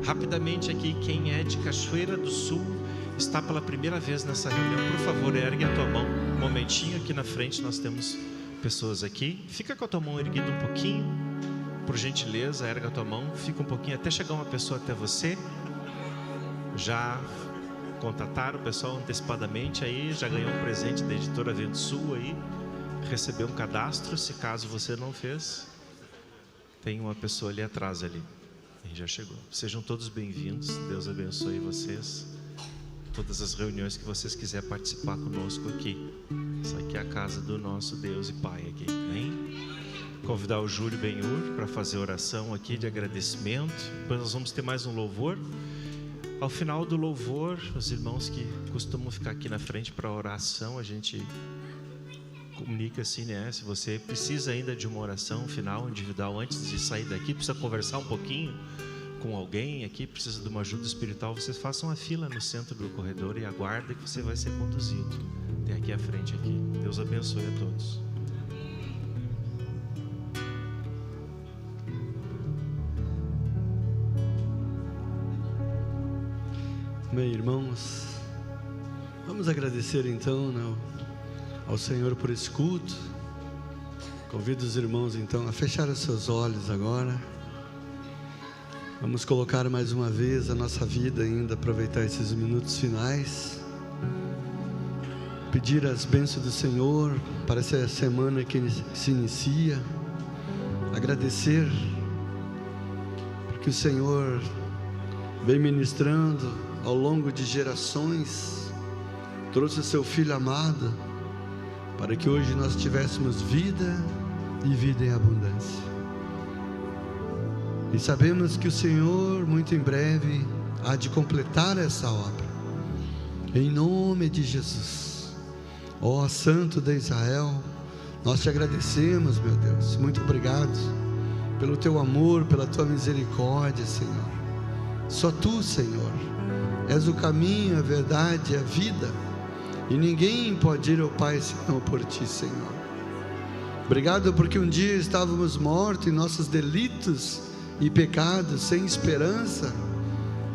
Rapidamente aqui, quem é de Cachoeira do Sul, está pela primeira vez nessa reunião, por favor, ergue a tua mão. Um momentinho, aqui na frente nós temos pessoas aqui. Fica com a tua mão erguida um pouquinho, por gentileza, erga a tua mão. Fica um pouquinho, até chegar uma pessoa até você. Já contataram o pessoal antecipadamente aí, já ganhou um presente da editora Vento Sul aí, recebeu um cadastro. Se caso você não fez, tem uma pessoa ali atrás ali, e já chegou. Sejam todos bem-vindos, Deus abençoe vocês. Todas as reuniões que vocês quiserem participar conosco aqui, isso aqui é a casa do nosso Deus e Pai aqui, amém? Convidar o Júlio Benhur para fazer oração aqui de agradecimento. Depois nós vamos ter mais um louvor. Ao final do louvor, os irmãos que costumam ficar aqui na frente para oração, a gente comunica assim, né? Se você precisa ainda de uma oração final, individual, antes de sair daqui, precisa conversar um pouquinho com alguém aqui, precisa de uma ajuda espiritual, vocês façam a fila no centro do corredor e aguardem que você vai ser conduzido até aqui à frente aqui. Deus abençoe a todos. Bem, irmãos, vamos agradecer então, né, ao Senhor por esse culto. Convido os irmãos então a fechar os seus olhos agora. Vamos colocar mais uma vez a nossa vida ainda, aproveitar esses minutos finais, pedir as bênçãos do Senhor para essa semana que se inicia, agradecer porque o Senhor vem ministrando ao longo de gerações, trouxe o seu Filho amado para que hoje nós tivéssemos vida e vida em abundância. E sabemos que o Senhor muito em breve há de completar essa obra, em nome de Jesus. Ó Santo de Israel, nós te agradecemos, meu Deus, muito obrigado pelo teu amor, pela tua misericórdia, Senhor. Só tu, Senhor, és o caminho, a verdade e a vida, e ninguém pode ir ao Pai senão por ti, Senhor. Obrigado porque um dia estávamos mortos em nossos delitos e pecados, sem esperança,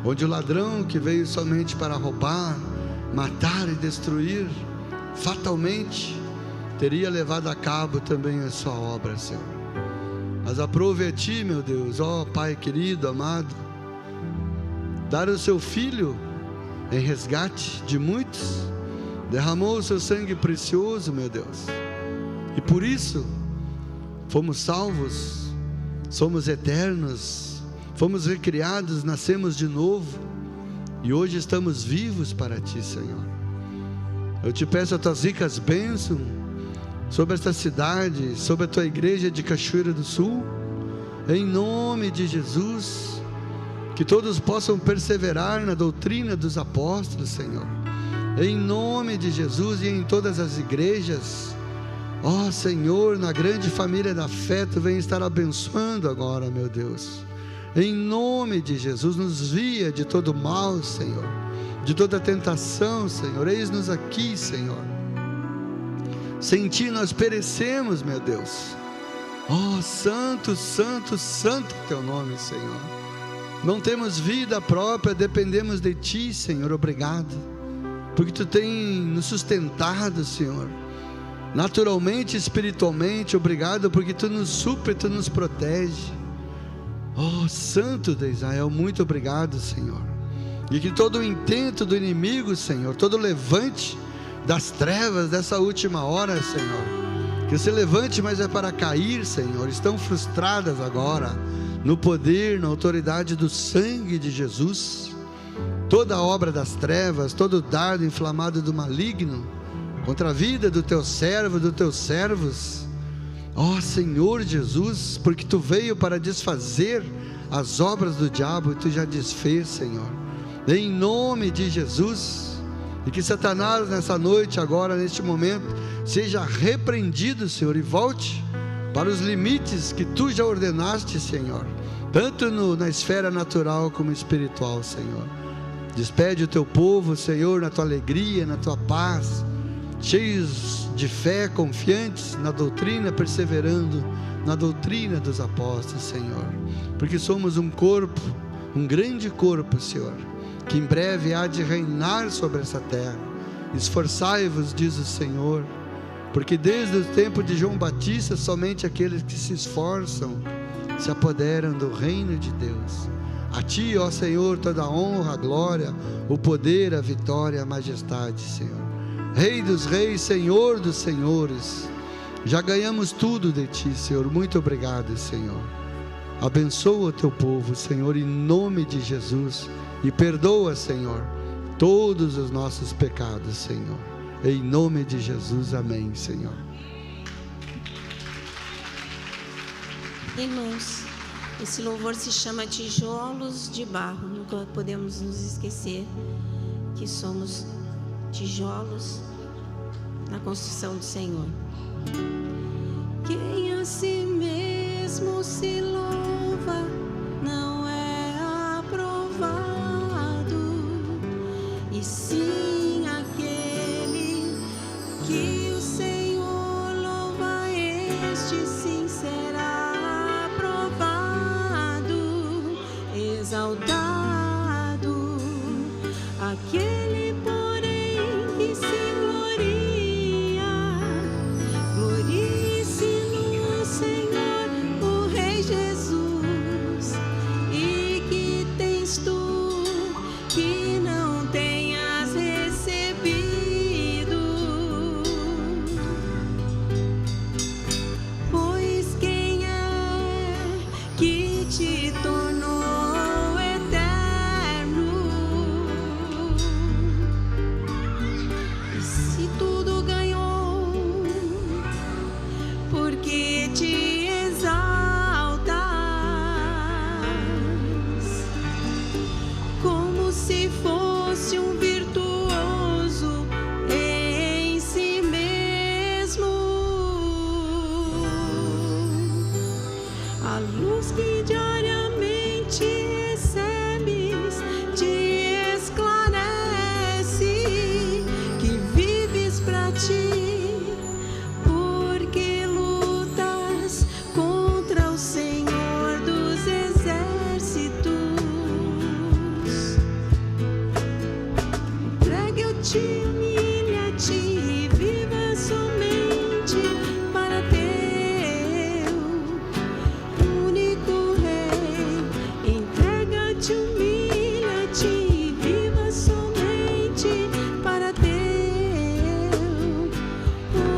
onde o ladrão que veio somente para roubar, matar e destruir, fatalmente teria levado a cabo também a sua obra, Senhor. Mas aprove a ti, meu Deus, ó Pai querido, amado, dar o seu Filho em resgate de muitos, derramou o seu sangue precioso, meu Deus, e por isso fomos salvos, somos eternos, fomos recriados, nascemos de novo, e hoje estamos vivos para ti, Senhor. Eu te peço as tuas ricas bênçãos sobre esta cidade, sobre a tua igreja de Cachoeira do Sul, em nome de Jesus, que todos possam perseverar na doutrina dos apóstolos, Senhor, em nome de Jesus, e em todas as igrejas. Ó Senhor, na grande família da fé, tu vem estar abençoando agora, meu Deus, em nome de Jesus. Nos via de todo mal, Senhor, de toda tentação, Senhor. Eis-nos aqui, Senhor. Sem ti nós perecemos, meu Deus. Ó santo, santo, santo teu nome, Senhor. Não temos vida própria, dependemos de ti, Senhor. Obrigado, porque tu tem nos sustentado, Senhor, naturalmente, espiritualmente. Obrigado porque tu nos supre, tu nos protege. Oh Santo de Israel, muito obrigado, Senhor. E que todo o intento do inimigo, Senhor, todo o levante das trevas dessa última hora, Senhor, que se levante, mas é para cair, Senhor, estão frustradas agora, no poder, na autoridade do sangue de Jesus. Toda a obra das trevas, todo o dardo inflamado do maligno contra a vida do teu servo, dos teus servos, ó Senhor Jesus, porque tu veio para desfazer as obras do diabo e tu já desfez, Senhor, em nome de Jesus. E que Satanás nessa noite, agora, neste momento, seja repreendido, Senhor, e volte para os limites que tu já ordenaste, Senhor, tanto na esfera natural como espiritual, Senhor. Despede o teu povo, Senhor, na tua alegria, na tua paz, cheios de fé, confiantes na doutrina, perseverando na doutrina dos apóstolos, Senhor, porque somos um corpo, um grande corpo, Senhor, que em breve há de reinar sobre essa terra. Esforçai-vos, diz o Senhor, porque desde o tempo de João Batista, somente aqueles que se esforçam se apoderam do reino de Deus. A Ti, ó Senhor, toda a honra, a glória, o poder, a vitória, a majestade, Senhor. Rei dos reis, Senhor dos senhores, já ganhamos tudo de Ti, Senhor. Muito obrigado, Senhor. Abençoa o Teu povo, Senhor, em nome de Jesus, e perdoa, Senhor, todos os nossos pecados, Senhor. Em nome de Jesus, amém, Senhor. Irmãos, esse louvor se chama Tijolos de Barro. Nunca podemos nos esquecer que somos tijolos na construção do Senhor. Quem a si mesmo se louva não é aprovado, e sim aquele que o Senhor louva, este sim será aprovado, exaltado. Aquele, porém, que se gloria, glorie-se no Senhor, o Rei Jesus. E que tens tu que não tenhas recebido? Pois quem é que te tornou eterno? E se tudo ganhou, porque te exaltas, como se fosse um virtuoso em si mesmo. A luz que diariamente recebes te esclarece, que vives pra ti, porque lutas contra o Senhor dos exércitos. Entregue-te, humilha-te e viva somente para teu único Rei. Entrega-te, humilha-te e viva somente para teu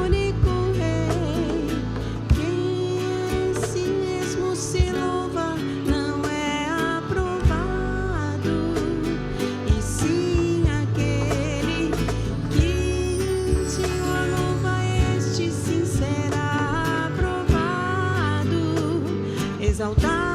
único Rei. Quem a si mesmo se louva não é aprovado, e sim aquele que o Senhor louva, este sim será aprovado, exaltado.